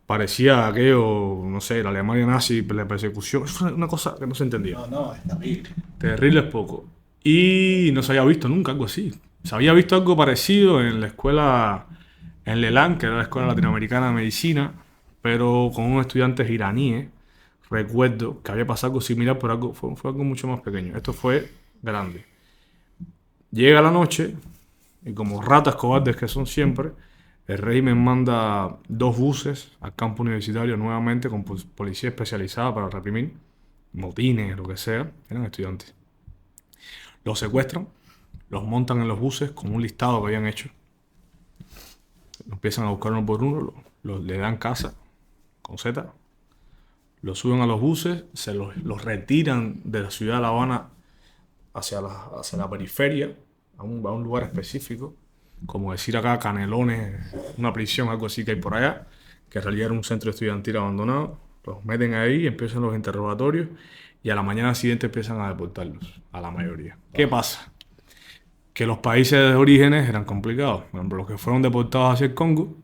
Speaker 3: Parecía aquello, no sé, la Alemania nazi, la persecución. Eso fue una cosa que no se entendía.
Speaker 2: No, no, es terrible.
Speaker 3: Terrible es poco. Y no se había visto nunca algo así. Se había visto algo parecido en la escuela, en Lelan, que era la Escuela Latinoamericana de Medicina, pero con unos estudiantes iraníes. Recuerdo que había pasado algo similar, pero fue algo mucho más pequeño. Esto fue grande. Llega la noche, y como ratas cobardes que son siempre, el régimen manda 2 buses al campo universitario nuevamente con policía especializada para reprimir motines, lo que sea. Eran estudiantes. Los secuestran, los montan en los buses con un listado que habían hecho. Lo empiezan a buscar uno por uno, le dan casa con Z, los suben a los buses, se los retiran de la ciudad de La Habana hacia la periferia, a un lugar específico, como decir acá Canelones, una prisión, algo así que hay por allá, que en realidad era un centro estudiantil abandonado. Los meten ahí, empiezan los interrogatorios y a la mañana siguiente empiezan a deportarlos, a la mayoría. ¿Qué pasa? Que los países de orígenes eran complicados. Por ejemplo, los que fueron deportados hacia el Congo,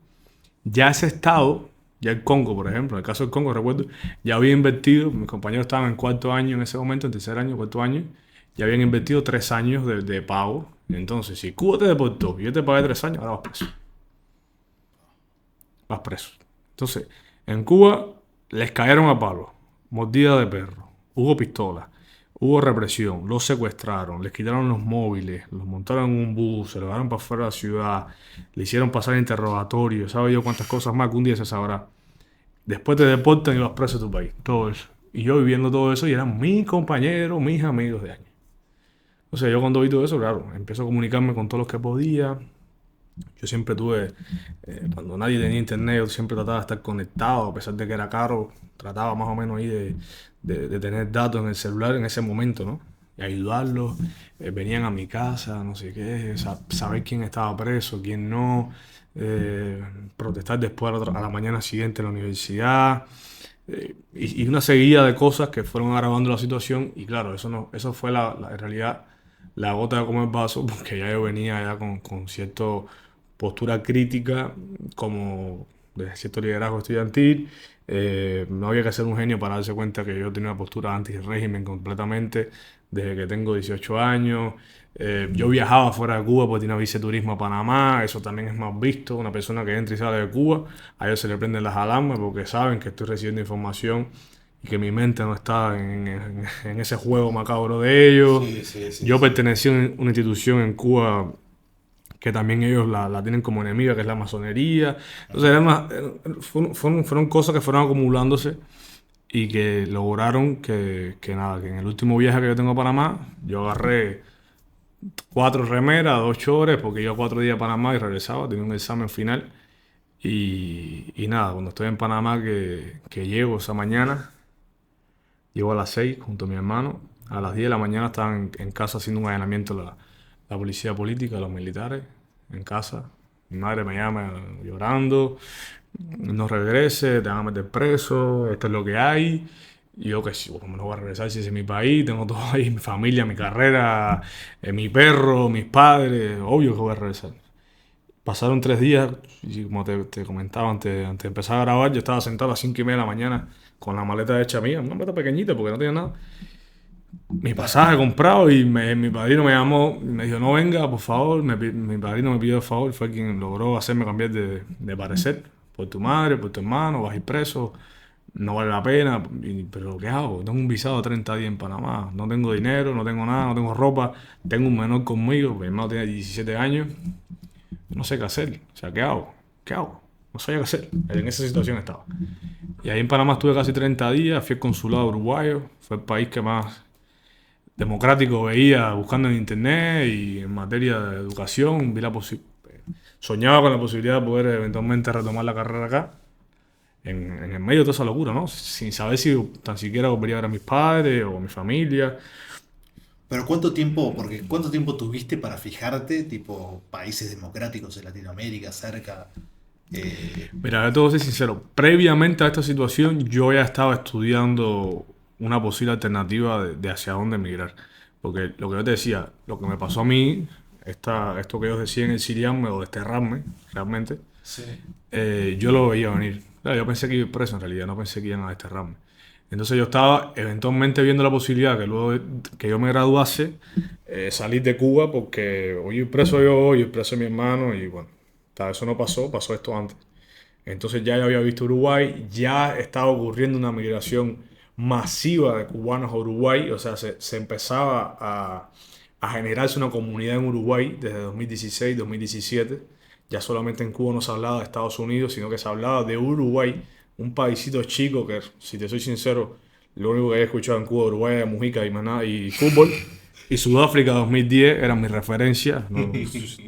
Speaker 3: ya ese estado, ya el Congo, por ejemplo, en el caso del Congo, recuerdo, ya había invertido, mis compañeros estaban en 4º año en ese momento, en 3er año, 4º año, ya habían invertido 3 años de pago. Entonces, si Cuba te deportó y yo te pagué 3 años, ahora vas preso. Vas preso. Entonces, en Cuba les cayeron a palo, mordida de perro, hubo pistolas, hubo represión, los secuestraron, les quitaron los móviles, los montaron en un bus, se lo llevaron para afuera de la ciudad, le hicieron pasar interrogatorios, sabe yo cuántas cosas más que un día se sabrá. Después te deportan y vas preso a tu país, todo eso. Y yo viviendo todo eso y eran mis compañeros, mis amigos de años. O sea, yo cuando vi todo eso, claro, empiezo a comunicarme con todos los que podía. Yo siempre tuve, cuando nadie tenía internet, yo siempre trataba de estar conectado, a pesar de que era caro, trataba más o menos ahí de tener datos en el celular en ese momento, ¿no? Y ayudarlos, venían a mi casa, no sé qué, saber quién estaba preso, quién no, protestar después a la mañana siguiente en la universidad. y una seguida de cosas que fueron agravando la situación. Y claro, eso fue en realidad la gota de comer vaso, porque ya yo venía ya con cierta postura crítica, como de cierto liderazgo estudiantil. No había que ser un genio para darse cuenta que yo tenía una postura anti-régimen completamente desde que tengo 18 años. Yo viajaba fuera de Cuba porque tenía viceturismo a Panamá, eso también es más visto. Una persona que entra y sale de Cuba, a ellos se le prenden las alarmas porque saben que estoy recibiendo información y que mi mente no está en ese juego macabro de ellos. Yo pertenecí a una institución en Cuba que también ellos la tienen como enemiga, que es la masonería. Entonces fueron cosas que fueron acumulándose y que lograron que nada, que en el último viaje que yo tengo a Panamá, yo agarré 4 remeras, 2 chores, porque iba 4 días a Panamá y regresaba, tenía un examen final. Y nada, cuando estoy en Panamá, que llego esa mañana, llego a las 6 junto a mi hermano. A las 10 de la mañana estaban en casa haciendo un allanamiento la policía política, los militares, en casa. Mi madre me llama llorando, no regrese, te van a meter preso, esto es lo que hay. Y yo que sí, ¿cómo no voy a regresar si ese es mi país? Tengo todo ahí, mi familia, mi carrera, mi perro, mis padres, obvio que voy a regresar. Pasaron 3 días y como te comentaba antes de empezar a grabar, yo estaba sentado a las 5:30 de la mañana con la maleta hecha mía, una maleta pequeñita porque no tenía nada. Mi pasaje comprado y mi padrino me llamó y me dijo, no venga, por favor. Mi padrino me pidió el favor, fue quien logró hacerme cambiar de parecer. Por tu madre, por tu hermano, vas a ir preso, no vale la pena. Pero ¿qué hago? Tengo un visado de 30 días en Panamá, no tengo dinero, no tengo nada, no tengo ropa, tengo un menor conmigo, mi hermano tiene 17 años, no sé qué hacer. O sea, ¿qué hago? ¿Qué hago? No sabía qué hacer. En esa situación estaba. Y ahí en Panamá estuve casi 30 días, fui al consulado uruguayo, fue el país que más democrático veía buscando en internet y en materia de educación, soñaba con la posibilidad de poder eventualmente retomar la carrera acá, en el medio de toda esa locura, ¿no? Sin saber si tan siquiera volvería a ver a mis padres o a mi familia.
Speaker 2: Pero ¿cuánto tiempo tuviste para fijarte, tipo, países democráticos en Latinoamérica, cerca?
Speaker 3: Mira, yo te voy a ser sincero, previamente a esta situación yo ya estaba estudiando una posible alternativa de hacia dónde emigrar. Porque lo que yo te decía, lo que me pasó a mí, esto que ellos decían exiliarme o desterrarme, realmente,
Speaker 2: Sí.
Speaker 3: yo lo veía venir. Claro, yo pensé que iba preso en realidad, no pensé que iban a desterrarme. Entonces yo estaba eventualmente viendo la posibilidad que luego que yo me graduase, salir de Cuba porque hoy preso yo, hoy preso mi hermano y bueno, eso no pasó, pasó esto antes. Entonces ya yo había visto Uruguay, ya estaba ocurriendo una migración masiva de cubanos a Uruguay, o sea, se empezaba a generarse una comunidad en Uruguay desde 2016, 2017. Ya solamente en Cuba no se hablaba de Estados Unidos, sino que se hablaba de Uruguay, un paisito chico que, si te soy sincero, lo único que había escuchado en Cuba, Uruguay era música y maná y fútbol. Y Sudáfrica 2010 eran mis referencias, no,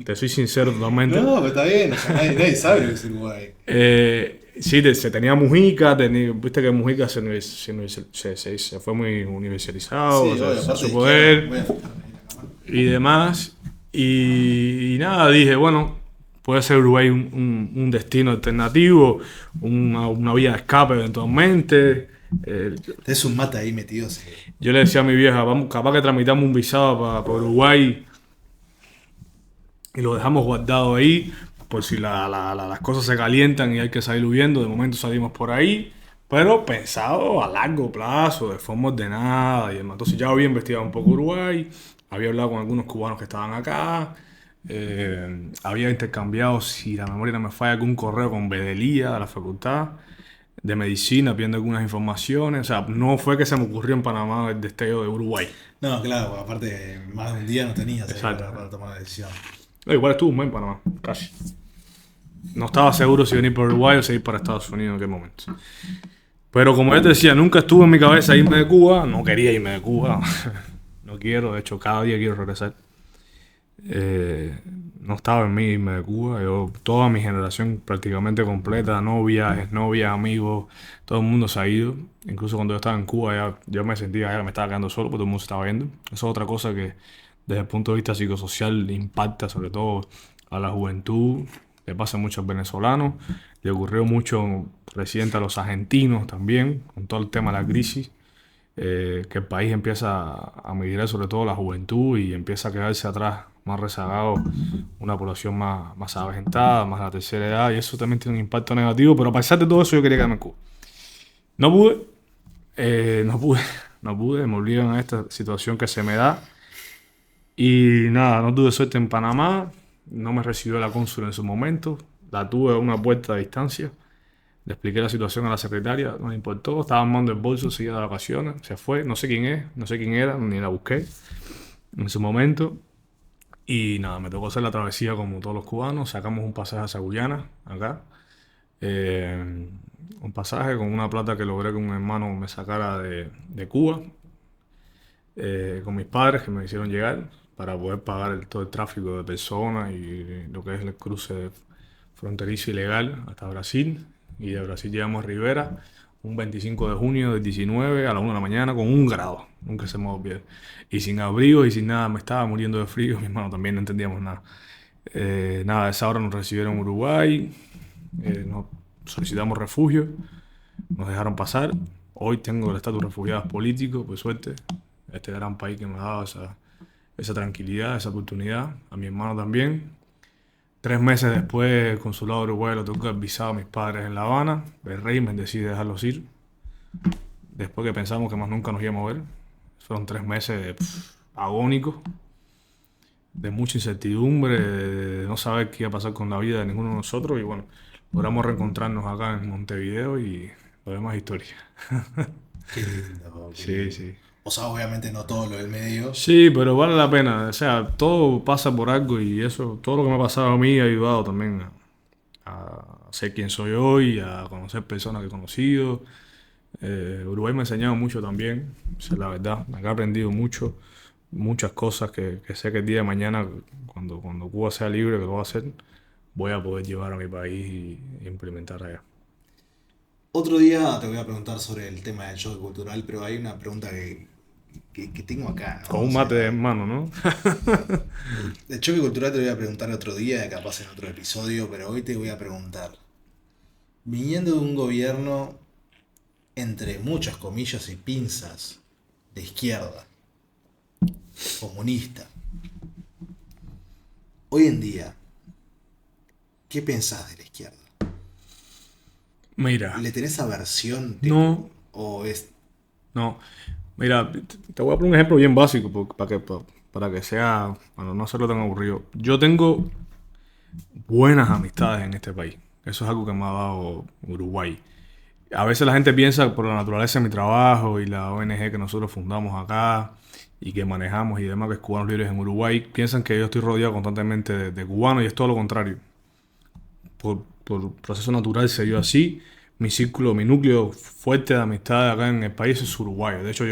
Speaker 3: te soy sincero totalmente.
Speaker 2: No, pero está bien, o sea, nadie sabe lo que es Uruguay.
Speaker 3: Sí, se tenía Mujica, viste que Mujica se fue muy universalizado,
Speaker 2: Sí,
Speaker 3: o sea,
Speaker 2: bueno,
Speaker 3: se
Speaker 2: aparte
Speaker 3: su
Speaker 2: de
Speaker 3: poder
Speaker 2: izquierda, voy a fijarme ahí en la cámara.
Speaker 3: y demás. Y nada, dije, bueno, puede ser Uruguay un destino alternativo, una vía de escape eventualmente.
Speaker 2: Tenés un mate ahí metido, sí.
Speaker 3: Yo le decía a mi vieja, vamos, capaz que tramitamos un visado para Uruguay y lo dejamos guardado ahí, por si las cosas se calientan y hay que salir huyendo. De momento salimos por ahí, pero pensado a largo plazo, de forma ordenada y demás. Entonces ya había investigado un poco Uruguay, había hablado con algunos cubanos que estaban acá, había intercambiado, si la memoria no me falla, algún correo con Bedelía de la facultad de medicina pidiendo algunas informaciones. O sea, no fue que se me ocurrió en Panamá el destello de Uruguay.
Speaker 2: No, claro, aparte más de un día no tenías ahí
Speaker 3: Exacto.
Speaker 2: para tomar la decisión.
Speaker 3: Igual estuvo un mes en Panamá, casi. No estaba seguro si venir por Uruguay o si ir para Estados Unidos en qué momento. Pero como yo te decía, nunca estuvo en mi cabeza irme de Cuba. No quería irme de Cuba. No quiero, de hecho, cada día quiero regresar. No estaba en mí irme de Cuba. Toda mi generación prácticamente completa, novias, amigos, todo el mundo se ha ido. Incluso cuando yo estaba en Cuba, yo me sentía que me estaba quedando solo porque todo el mundo se estaba yendo. Eso es otra cosa que desde el punto de vista psicosocial impacta sobre todo a la juventud le pasa mucho a los venezolanos, le ocurrió mucho reciente a los argentinos también, con todo el tema de la crisis, que el país empieza a migrar, sobre todo la juventud, y empieza a quedarse atrás, más rezagado, una población más avejentada, más a la tercera edad, y eso también tiene un impacto negativo, pero a pesar de todo eso yo quería quedarme en Cuba. No pude, no pude, me obligan a esta situación que se me da. Y nada, no tuve suerte en Panamá, no me recibió la cónsula en su momento, la tuve a una puerta de distancia, le expliqué la situación a la secretaria, no le importó, estaba armando el bolso, seguía de vacaciones, se fue, no sé quién es, no sé quién era, ni la busqué en su momento. Y nada, me tocó hacer la travesía como todos los cubanos, sacamos un pasaje hacia Guyana, acá. Un pasaje con una plata que logré que un hermano me sacara de Cuba, con mis padres que me hicieron llegar para poder pagar todo el tráfico de personas y lo que es el cruce fronterizo ilegal hasta Brasil. Y de Brasil llegamos a Rivera un 25 de junio del 19 a la 1 de la mañana con 1 grado, nunca se me va a olvidar. Y sin abrigo y sin nada, me estaba muriendo de frío, mi hermano también no entendíamos nada. Nada, a esa hora nos recibieron en Uruguay, nos solicitamos refugio, nos dejaron pasar. Hoy tengo el estatus de refugiado político, por suerte. Este gran país que me ha dado esa tranquilidad, esa oportunidad. A mi hermano también. 3 meses después, el consulado de Uruguay lo tuvo que visado a mis padres en La Habana. El régimen decide dejarlos ir. Después que pensamos que más nunca nos íbamos a ver. Fueron 3 meses agónicos, de mucha incertidumbre, de no saber qué iba a pasar con la vida de ninguno de nosotros. Y bueno, logramos reencontrarnos acá en Montevideo y lo demás es historia.
Speaker 2: Qué lindo.
Speaker 3: Sí, sí.
Speaker 2: O sea, obviamente no todo lo del medio.
Speaker 3: Sí, pero vale la pena. O sea, todo pasa por algo y eso, todo lo que me ha pasado a mí ha ayudado también a ser quien soy hoy, a conocer personas que he conocido. Uruguay me ha enseñado mucho también, esa es la verdad. Me ha aprendido mucho, muchas cosas que sé que el día de mañana, cuando Cuba sea libre, que lo va a hacer, voy a poder llevar a mi país y implementar allá.
Speaker 2: Otro día te voy a preguntar sobre el tema del choque cultural, pero hay una pregunta que tengo acá, ¿no?
Speaker 3: Con un
Speaker 2: O sea,
Speaker 3: mate en mano, ¿no?
Speaker 2: el choque cultural te voy a preguntar otro día, capaz en otro episodio, pero hoy te voy a preguntar. Viniendo de un gobierno, entre muchas comillas y pinzas, de izquierda, comunista, hoy en día, ¿qué pensás de la izquierda?
Speaker 3: Mira,
Speaker 2: ¿Le tenés aversión?
Speaker 3: no,
Speaker 2: ¿O es
Speaker 3: no. Mira, te voy a poner un ejemplo bien básico para que sea, para no hacerlo tan aburrido. Yo tengo buenas amistades en este país. Eso es algo que me ha dado Uruguay. A veces la gente piensa por la naturaleza de mi trabajo y la ONG que nosotros fundamos acá y que manejamos y demás, que es Cubanos Libres en Uruguay, piensan que yo estoy rodeado constantemente de cubanos y es todo lo contrario. Por proceso natural se dio así. Mi círculo, mi núcleo fuerte de amistad acá en el país es uruguayo. De hecho,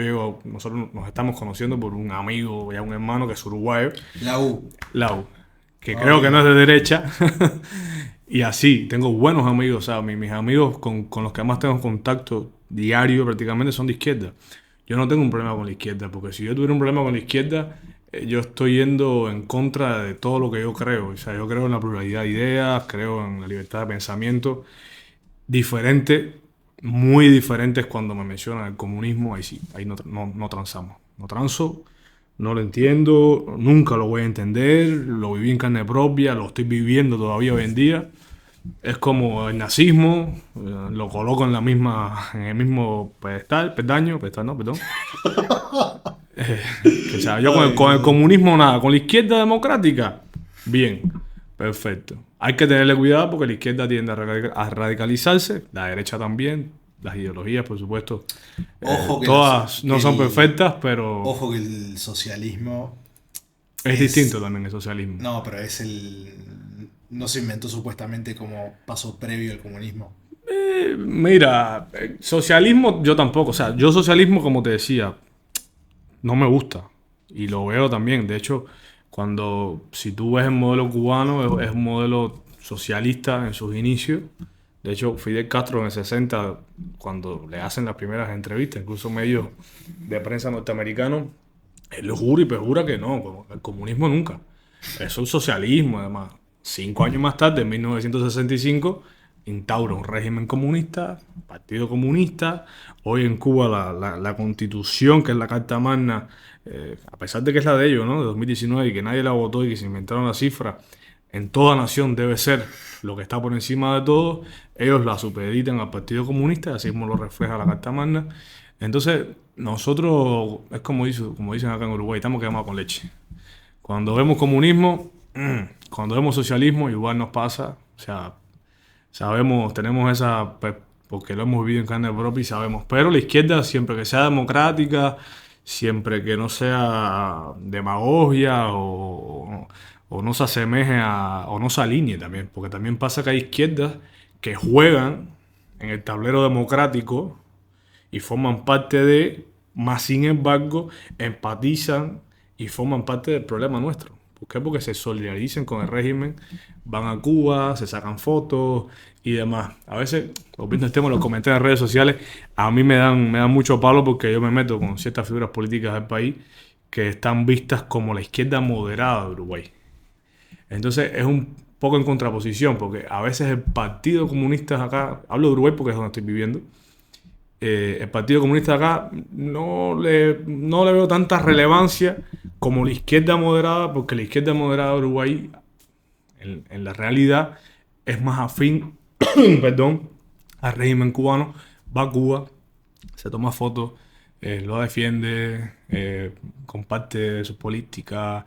Speaker 3: nosotros nos estamos conociendo por un amigo, ya un hermano que es uruguayo.
Speaker 2: la U?
Speaker 3: Lau, que creo que no es de derecha. Y así, tengo buenos amigos, o sea, mis amigos con los que más tengo contacto diario prácticamente son de izquierda. Yo no tengo un problema con la izquierda, porque si yo tuviera un problema con la izquierda, yo estoy yendo en contra de todo lo que yo creo. O sea, yo creo en la pluralidad de ideas, creo en la libertad de pensamiento. Diferente, muy diferentes cuando me mencionan el comunismo, ahí sí, ahí no transamos. No transo, no lo entiendo, nunca lo voy a entender, lo viví en carne propia, lo estoy viviendo todavía hoy en día. Es como el nazismo, lo coloco en el mismo peldaño, no, perdón. O sea, yo con el comunismo nada, con la izquierda democrática, bien, perfecto. Hay que tenerle cuidado porque la izquierda tiende a radicalizarse, la derecha también, las ideologías, por supuesto,
Speaker 2: Ojo que
Speaker 3: todas no son perfectas, pero
Speaker 2: Ojo que el socialismo
Speaker 3: es distinto también el socialismo.
Speaker 2: No, pero no se inventó supuestamente como paso previo al comunismo.
Speaker 3: Mira, socialismo yo tampoco, o sea, yo socialismo como te decía, no me gusta y lo veo también. De hecho, si tú ves el modelo cubano, es un modelo socialista en sus inicios. De hecho, Fidel Castro en el 60, cuando le hacen las primeras entrevistas, incluso medios de prensa norteamericanos, él lo jura y perjura que no, el comunismo nunca. Eso es socialismo, además. O 5 años más tarde, en 1965, instaura un régimen comunista, partido comunista. Hoy en Cuba la constitución, que es la Carta Magna, a pesar de que es la de ellos, ¿no? De 2019 y que nadie la votó y que se inventaron la cifra, en toda nación debe ser lo que está por encima de todo. Ellos la supeditan al Partido Comunista, así como lo refleja la Carta Magna. Entonces, nosotros, es como dicen acá en Uruguay, estamos quemados con leche. Cuando vemos comunismo, cuando vemos socialismo, igual nos pasa. O sea, sabemos, tenemos esa, porque lo hemos vivido en carne propia y sabemos. Pero la izquierda, siempre que sea democrática, siempre que no sea demagogia o no se asemeje o no se alinee también. Porque también pasa que hay izquierdas que juegan en el tablero democrático y forman parte más sin embargo, empatizan y forman parte del problema nuestro. ¿Por qué? Porque se solidarizan con el régimen, van a Cuba, se sacan fotos y demás. A veces, volviendo al tema de los comentarios en redes sociales, a mí me dan mucho palo porque yo me meto con ciertas figuras políticas del país que están vistas como la izquierda moderada de Uruguay. Entonces es un poco en contraposición, porque a veces el Partido Comunista acá, hablo de Uruguay porque es donde estoy viviendo, el Partido Comunista acá no le veo tanta relevancia como la izquierda moderada, porque la izquierda moderada de Uruguay, en la realidad, es más afín perdón, al régimen cubano, va a Cuba, se toma fotos, lo defiende, comparte su política,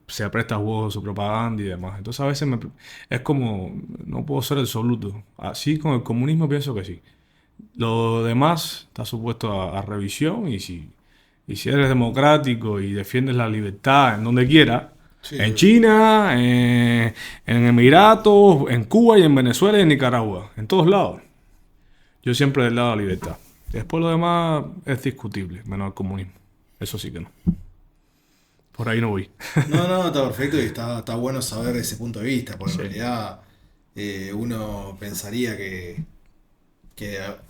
Speaker 3: se presta juego su propaganda y demás. Entonces a veces es como, no puedo ser absoluto. Así con el comunismo pienso que sí. Lo demás está supuesto a revisión y si eres democrático y defiendes la libertad en donde quiera, sí, en China, en Emiratos, en Cuba y en Venezuela y en Nicaragua, en todos lados, yo siempre del lado de la libertad. Después lo demás es discutible, menos el comunismo. Eso sí que no. Por ahí no voy.
Speaker 2: No, está perfecto y está bueno saber ese punto de vista, porque sí, en realidad uno pensaría que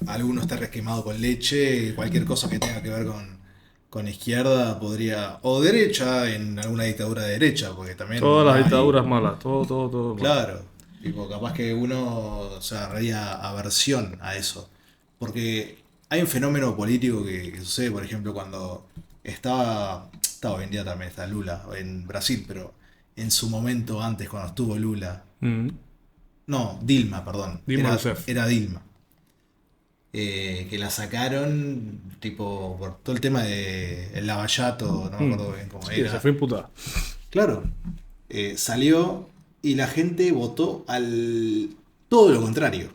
Speaker 2: alguno está resquemado con leche, cualquier cosa que tenga que ver con izquierda podría, o derecha, en alguna dictadura de derecha, porque también
Speaker 3: todas las dictaduras malas, todo
Speaker 2: claro, tipo, capaz que uno se agarraría aversión a eso, porque hay un fenómeno político que sucede, por ejemplo, cuando está hoy en día también está Lula en Brasil, pero en su momento antes, cuando estuvo Lula, no, Dilma, perdón, era Dilma. Que la sacaron tipo por todo el tema de el Lavallato, no me acuerdo bien cómo era.
Speaker 3: Se fue imputada.
Speaker 2: Claro, salió y la gente votó todo lo contrario,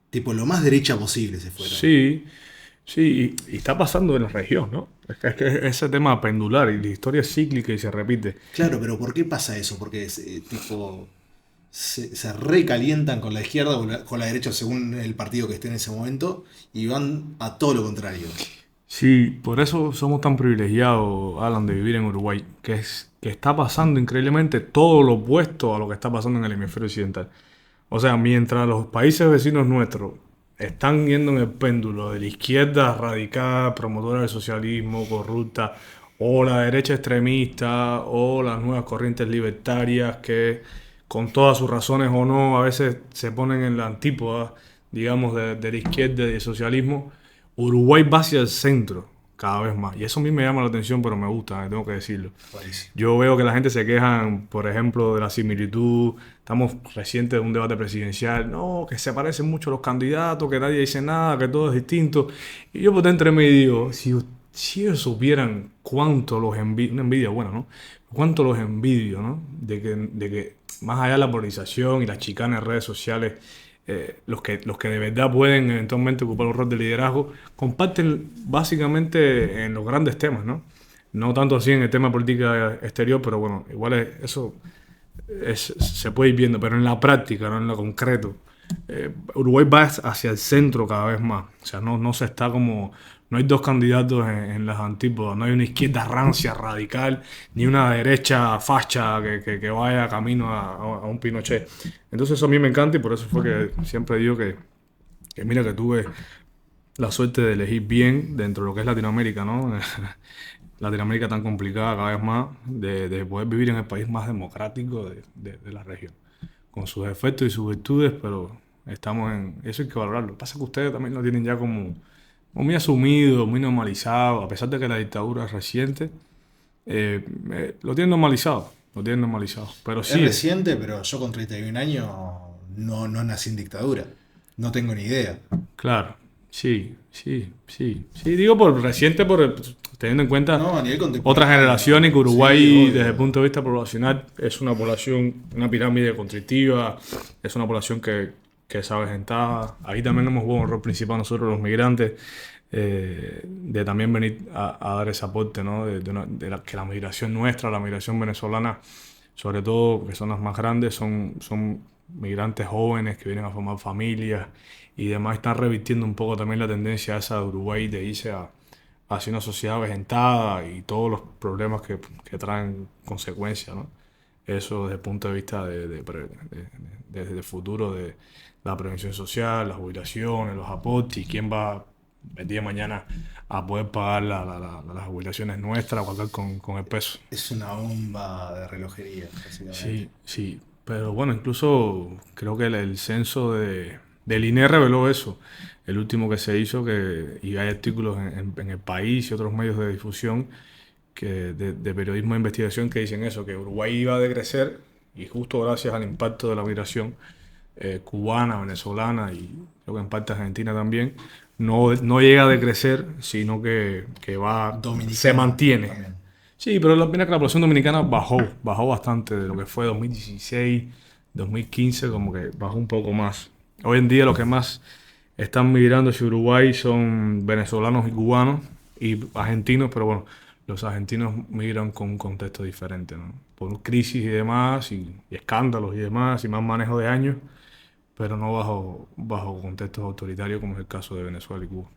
Speaker 2: tipo lo más derecha posible se fueron.
Speaker 3: Sí, y está pasando en la región, ¿no? Es que ese tema pendular y la historia es cíclica y se repite.
Speaker 2: Claro, pero ¿por qué pasa eso? Porque tipo se recalientan con la izquierda o con la derecha según el partido que esté en ese momento y van a todo lo contrario.
Speaker 3: Sí, por eso somos tan privilegiados, Alan, de vivir en Uruguay, que está pasando increíblemente todo lo opuesto a lo que está pasando en el hemisferio occidental. O sea, mientras los países vecinos nuestros están yendo en el péndulo de la izquierda radical, promotora del socialismo, corrupta, o la derecha extremista, o las nuevas corrientes libertarias que, con todas sus razones o no, a veces se ponen en la antípoda, digamos, de la izquierda y del socialismo, Uruguay va hacia el centro cada vez más. Y eso a mí me llama la atención, pero me gusta, tengo que decirlo.
Speaker 2: Buenísimo.
Speaker 3: Yo veo que la gente se queja, por ejemplo, de la similitud. Estamos recientes de un debate presidencial. No, que se parecen mucho los candidatos, que nadie dice nada, que todo es distinto. Y yo por dentro me digo, si ellos supieran cuánto los envidio, una envidia buena, ¿no? Cuánto los envidio, ¿no? De que más allá de la polarización y las chicanas en redes sociales, los que de verdad pueden eventualmente ocupar un rol de liderazgo, comparten básicamente en los grandes temas, ¿no? No tanto así en el tema de política exterior, pero bueno, igual eso se puede ir viendo, pero en la práctica, no en lo concreto. Uruguay va hacia el centro cada vez más. O sea, no se está como... No hay dos candidatos en las antípodas. No hay una izquierda rancia, radical, ni una derecha facha que vaya camino a un Pinochet. Entonces eso a mí me encanta y por eso fue que siempre digo que mira que tuve la suerte de elegir bien dentro de lo que es Latinoamérica, ¿no? Latinoamérica tan complicada cada vez más, de poder vivir en el país más democrático de la región, con sus efectos y sus virtudes, pero estamos en... Eso hay que valorarlo. Lo que pasa es que ustedes también lo tienen ya como muy asumido, muy normalizado, a pesar de que la dictadura es reciente, lo tienen normalizado, lo tienen normalizado. Pero
Speaker 2: Es
Speaker 3: sí,
Speaker 2: reciente, pero yo con 31 años no nací en dictadura. No tengo ni idea.
Speaker 3: claro, sí, sí, sí. Sí, digo por reciente, teniendo en cuenta
Speaker 2: No, a nivel
Speaker 3: otras
Speaker 2: contemporáneo.
Speaker 3: generaciones, que
Speaker 2: Sí,
Speaker 3: Uruguay, desde el
Speaker 2: obvio.
Speaker 3: punto de vista poblacional, es una población, una pirámide constrictiva, es una población que es avejentada. Ahí también hemos jugado un rol principal nosotros, los migrantes, de también venir a dar ese aporte, ¿no? Que la migración nuestra, la migración venezolana, sobre todo, que son las más grandes, son migrantes jóvenes que vienen a formar familias y demás, están revirtiendo un poco también la tendencia esa de Uruguay de irse hacia una sociedad avejentada y todos los problemas que traen consecuencias, ¿no? Eso desde el punto de vista de futuro de la prevención social, las jubilaciones, los aportes y quién va el día de mañana a poder pagar las jubilaciones nuestras o cargar con el peso.
Speaker 2: Es una bomba de relojería, básicamente.
Speaker 3: Sí, sí, pero bueno, incluso creo que el censo del INE reveló eso, el último que se hizo, y hay artículos en El País y otros medios de difusión de periodismo de investigación que dicen eso, que Uruguay iba a decrecer y justo gracias al impacto de la migración cubana, venezolana y creo que en parte argentina también, no llega a decrecer, sino que se
Speaker 2: Dominicana
Speaker 3: mantiene.
Speaker 2: también.
Speaker 3: Sí, pero la pena que la población dominicana bajó bastante de lo que fue 2016, 2015, como que bajó un poco más. Hoy en día los que más están migrando hacia Uruguay son venezolanos y cubanos y argentinos, pero bueno, los argentinos migran con un contexto diferente, ¿no? Por crisis y demás, y escándalos y demás, y más manejo de años, pero no bajo contextos autoritarios como es el caso de Venezuela y Cuba.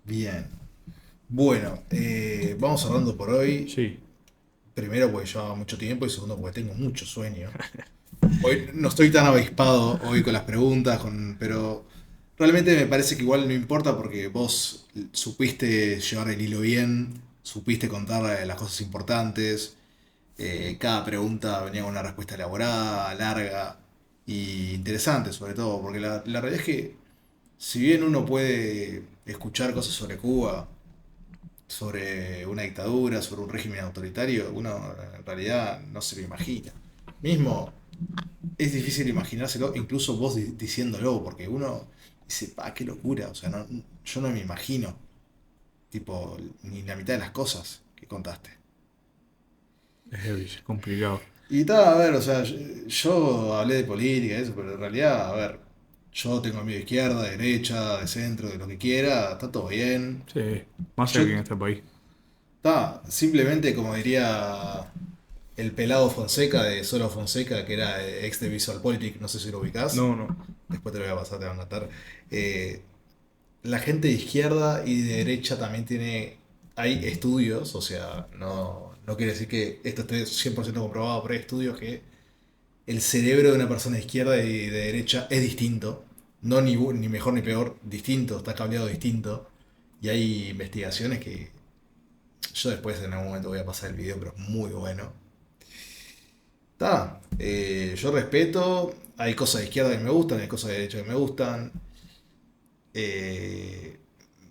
Speaker 2: Bien. Bueno, vamos cerrando por hoy.
Speaker 3: Sí,
Speaker 2: Primero porque llevaba mucho tiempo y segundo porque tengo mucho sueño. Hoy no estoy tan avispado hoy con las preguntas, pero realmente me parece que igual no importa porque vos supiste llevar el hilo bien, supiste contar las cosas importantes. Cada pregunta venía con una respuesta elaborada, larga y interesante sobre todo, porque la realidad es que si bien uno puede escuchar cosas sobre Cuba, sobre una dictadura, sobre un régimen autoritario, uno en realidad no se lo imagina. Mismo es difícil imaginárselo, incluso vos diciéndolo, porque uno dice, pa, qué locura, o sea, yo no me imagino, tipo, ni la mitad de las cosas que contaste.
Speaker 3: es heavy, es complicado.
Speaker 2: Y está, a ver, o sea, yo hablé de política y eso, pero en realidad, a ver, yo tengo amigos de izquierda, de derecha, de centro, de lo que quiera, está todo bien.
Speaker 3: Sí, más
Speaker 2: Yo,
Speaker 3: aquí en este país.
Speaker 2: está, simplemente como diría el pelado Fonseca de Solo Fonseca, que era ex de VisualPolitik, no sé si lo ubicás,
Speaker 3: No, no.
Speaker 2: después te lo voy a pasar, te va a encantar. Eh, la gente de izquierda y de derecha también hay estudios, o sea, no quiere decir que esto esté 100% comprobado, pero hay estudios que el cerebro de una persona de izquierda y de derecha es distinto, no ni mejor ni peor, distinto, está cableado distinto, y hay investigaciones que yo después en algún momento voy a pasar el video, pero es muy bueno. Está, yo respeto, hay cosas de izquierda que me gustan, hay cosas de derecha que me gustan. Eh,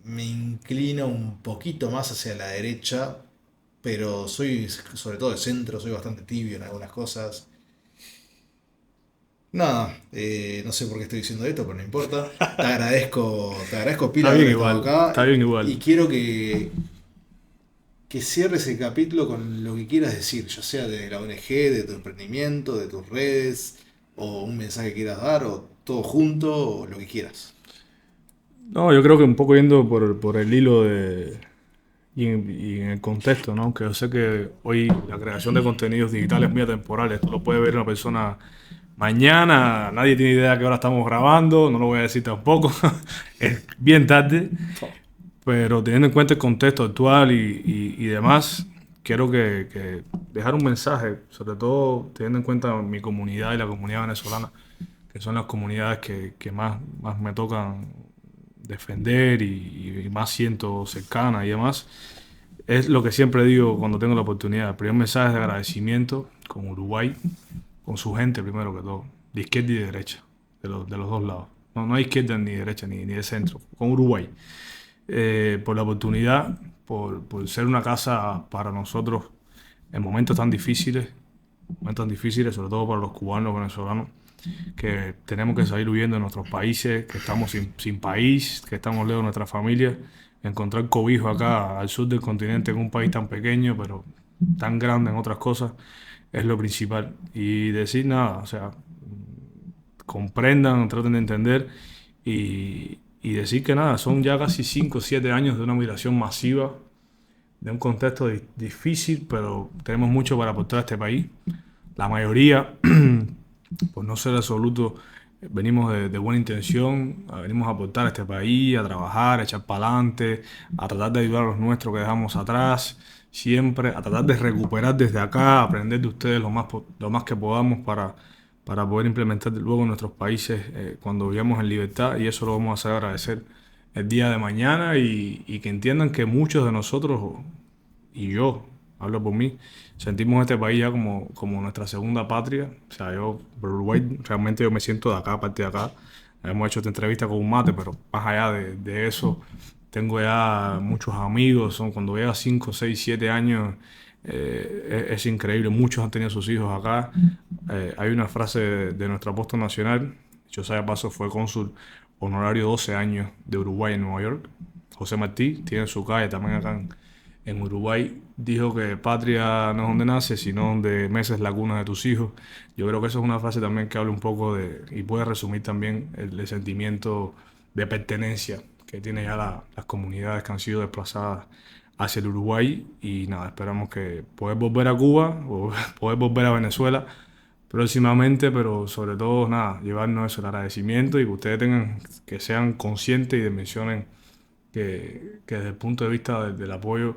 Speaker 2: Me inclino un poquito más hacia la derecha, pero soy sobre todo de centro, soy bastante tibio en algunas cosas. Nada, no sé por qué estoy diciendo esto, pero no importa. Te agradezco pila
Speaker 3: Está
Speaker 2: de
Speaker 3: bien
Speaker 2: haber estado
Speaker 3: igual,
Speaker 2: acá
Speaker 3: está bien
Speaker 2: y
Speaker 3: igual.
Speaker 2: quiero que cierres el capítulo con lo que quieras decir, ya sea de la ONG, de tu emprendimiento, de tus redes, o un mensaje que quieras dar, o todo junto, o lo que quieras.
Speaker 3: No, yo creo que un poco yendo por el hilo y en el contexto, ¿no? Aunque yo sé que hoy la creación de contenidos digitales es muy atemporal. Esto lo puede ver una persona mañana, nadie tiene idea a qué hora estamos grabando, no lo voy a decir tampoco, es bien tarde, pero teniendo en cuenta el contexto actual y demás, quiero que dejar un mensaje, sobre todo teniendo en cuenta mi comunidad y la comunidad venezolana, que son las comunidades que más me tocan defender y más siento cercana y demás. es lo que siempre digo cuando tengo la oportunidad. El primer mensaje es de agradecimiento con Uruguay, con su gente primero que todo, de izquierda y de derecha, de los dos lados. No hay izquierda ni derecha ni de centro, con Uruguay. Por la oportunidad, por ser una casa para nosotros en momentos tan difíciles, sobre todo para los cubanos, venezolanos, que tenemos que salir huyendo de nuestros países, que estamos sin país, que estamos lejos de nuestra familia. Encontrar cobijo acá al sur del continente en un país tan pequeño, pero tan grande en otras cosas, es lo principal. Y decir nada, o sea, comprendan, traten de entender y decir que nada, son ya casi 5 o 7 años de una migración masiva, de un contexto difícil, pero tenemos mucho para aportar a este país. La mayoría, por no ser absoluto, venimos de buena intención, venimos a aportar a este país, a trabajar, a echar para adelante, a tratar de ayudar a los nuestros que dejamos atrás, siempre, a tratar de recuperar desde acá, aprender de ustedes lo más que podamos para poder implementar luego en nuestros países cuando vivamos en libertad, y eso lo vamos a hacer agradecer el día de mañana y que entiendan que muchos de nosotros, y yo, hablo por mí, sentimos este país ya como nuestra segunda patria. O sea, yo, por Uruguay, realmente yo me siento de acá, parte de acá. Hemos hecho esta entrevista con un mate, pero más allá de eso, tengo ya muchos amigos. Cuando llega 5, 6, 7 años, es increíble. Muchos han tenido sus hijos acá. Hay una frase de nuestro apóstol nacional, Josiah Paso fue cónsul honorario 12 años de Uruguay en Nueva York. José Martí tiene su calle también acá en Uruguay, dijo que patria no es donde nace, sino donde meces la cuna de tus hijos. Yo creo que eso es una frase también que habla un poco y puede resumir también el sentimiento de pertenencia que tienen ya las comunidades que han sido desplazadas hacia el Uruguay. Y nada, esperamos que poder volver a Cuba o poder volver a Venezuela próximamente, pero sobre todo nada, llevarnos eso, el agradecimiento, y que ustedes que sean conscientes y dimensionen que desde el punto de vista del apoyo,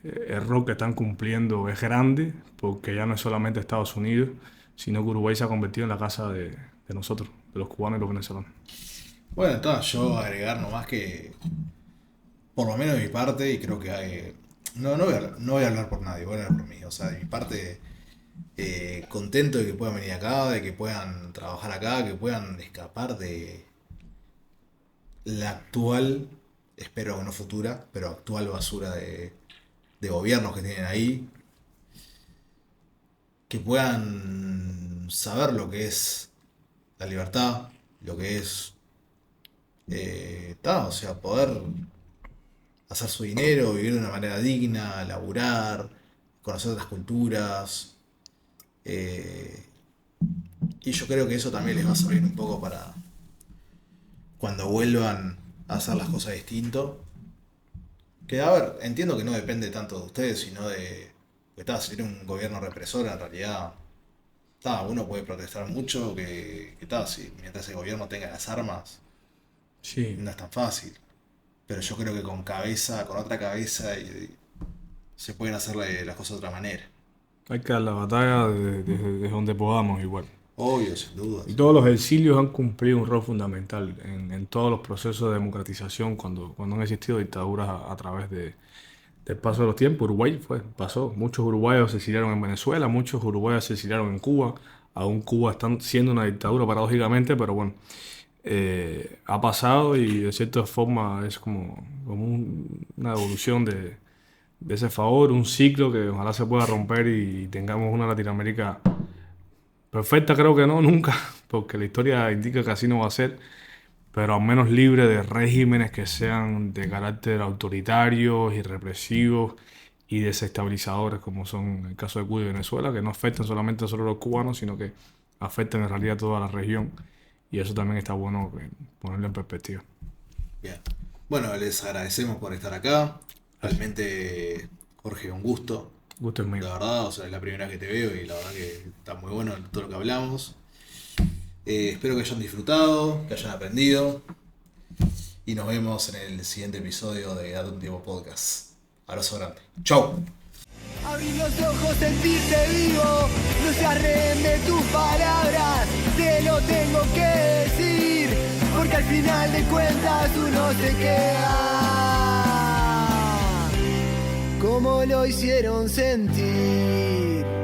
Speaker 3: el rol que están cumpliendo es grande, porque ya no es solamente Estados Unidos, sino que Uruguay se ha convertido en la casa de nosotros, de los cubanos y los venezolanos.
Speaker 2: Bueno, entonces yo agregar nomás que, por lo menos de mi parte, y creo que hay, no voy a hablar por nadie, voy a hablar por mí. O sea, de mi parte, contento de que puedan venir acá, de que puedan trabajar acá, que puedan escapar de la actual, espero que no futura, pero actual basura de gobiernos que tienen ahí, que puedan saber lo que es la libertad, lo que es o sea, poder hacer su dinero, vivir de una manera digna, laburar, conocer otras culturas, y yo creo que eso también les va a servir un poco para cuando vuelvan a hacer las cosas distinto. Que a ver, entiendo que no depende tanto de ustedes, sino de que si tiene un gobierno represor, en realidad uno puede protestar mucho, si mientras el gobierno tenga las armas,
Speaker 3: sí,
Speaker 2: no es tan fácil. Pero yo creo que con otra cabeza, se pueden hacer las cosas de otra manera.
Speaker 3: Hay que dar la batalla desde donde podamos igual.
Speaker 2: Obvio, sin duda.
Speaker 3: Y todos los exilios han cumplido un rol fundamental en todos los procesos de democratización cuando han existido dictaduras a través del paso de los tiempos. Uruguay pasó. Muchos uruguayos se exiliaron en Venezuela, muchos uruguayos se exiliaron en Cuba. Aún Cuba está siendo una dictadura paradójicamente, pero bueno, ha pasado y de cierta forma es como una evolución de ese favor, un ciclo que ojalá se pueda romper y tengamos una Latinoamérica perfecta. Creo que no, nunca, porque la historia indica que así no va a ser, pero al menos libre de regímenes que sean de carácter autoritarios y represivos y desestabilizadores, como son el caso de Cuba y Venezuela, que no afectan solamente a los cubanos, sino que afectan en realidad a toda la región, y eso también está bueno ponerlo en perspectiva.
Speaker 2: Bien. Bueno, les agradecemos por estar acá. Realmente, Jorge, un gusto.
Speaker 3: Gusto es mío.
Speaker 2: La verdad, o sea, es la primera vez que te veo y la verdad que está muy bueno todo lo que hablamos. Espero que hayan disfrutado, que hayan aprendido. Y nos vemos en el siguiente episodio de Date un Tiempo Podcast. Abrazo grande. ¡Chau!
Speaker 1: Abrir los ojos, sentirte vivo, no se arreen de tus palabras, te lo tengo que decir, porque al final de cuentas uno se queda cómo lo hicieron sentir.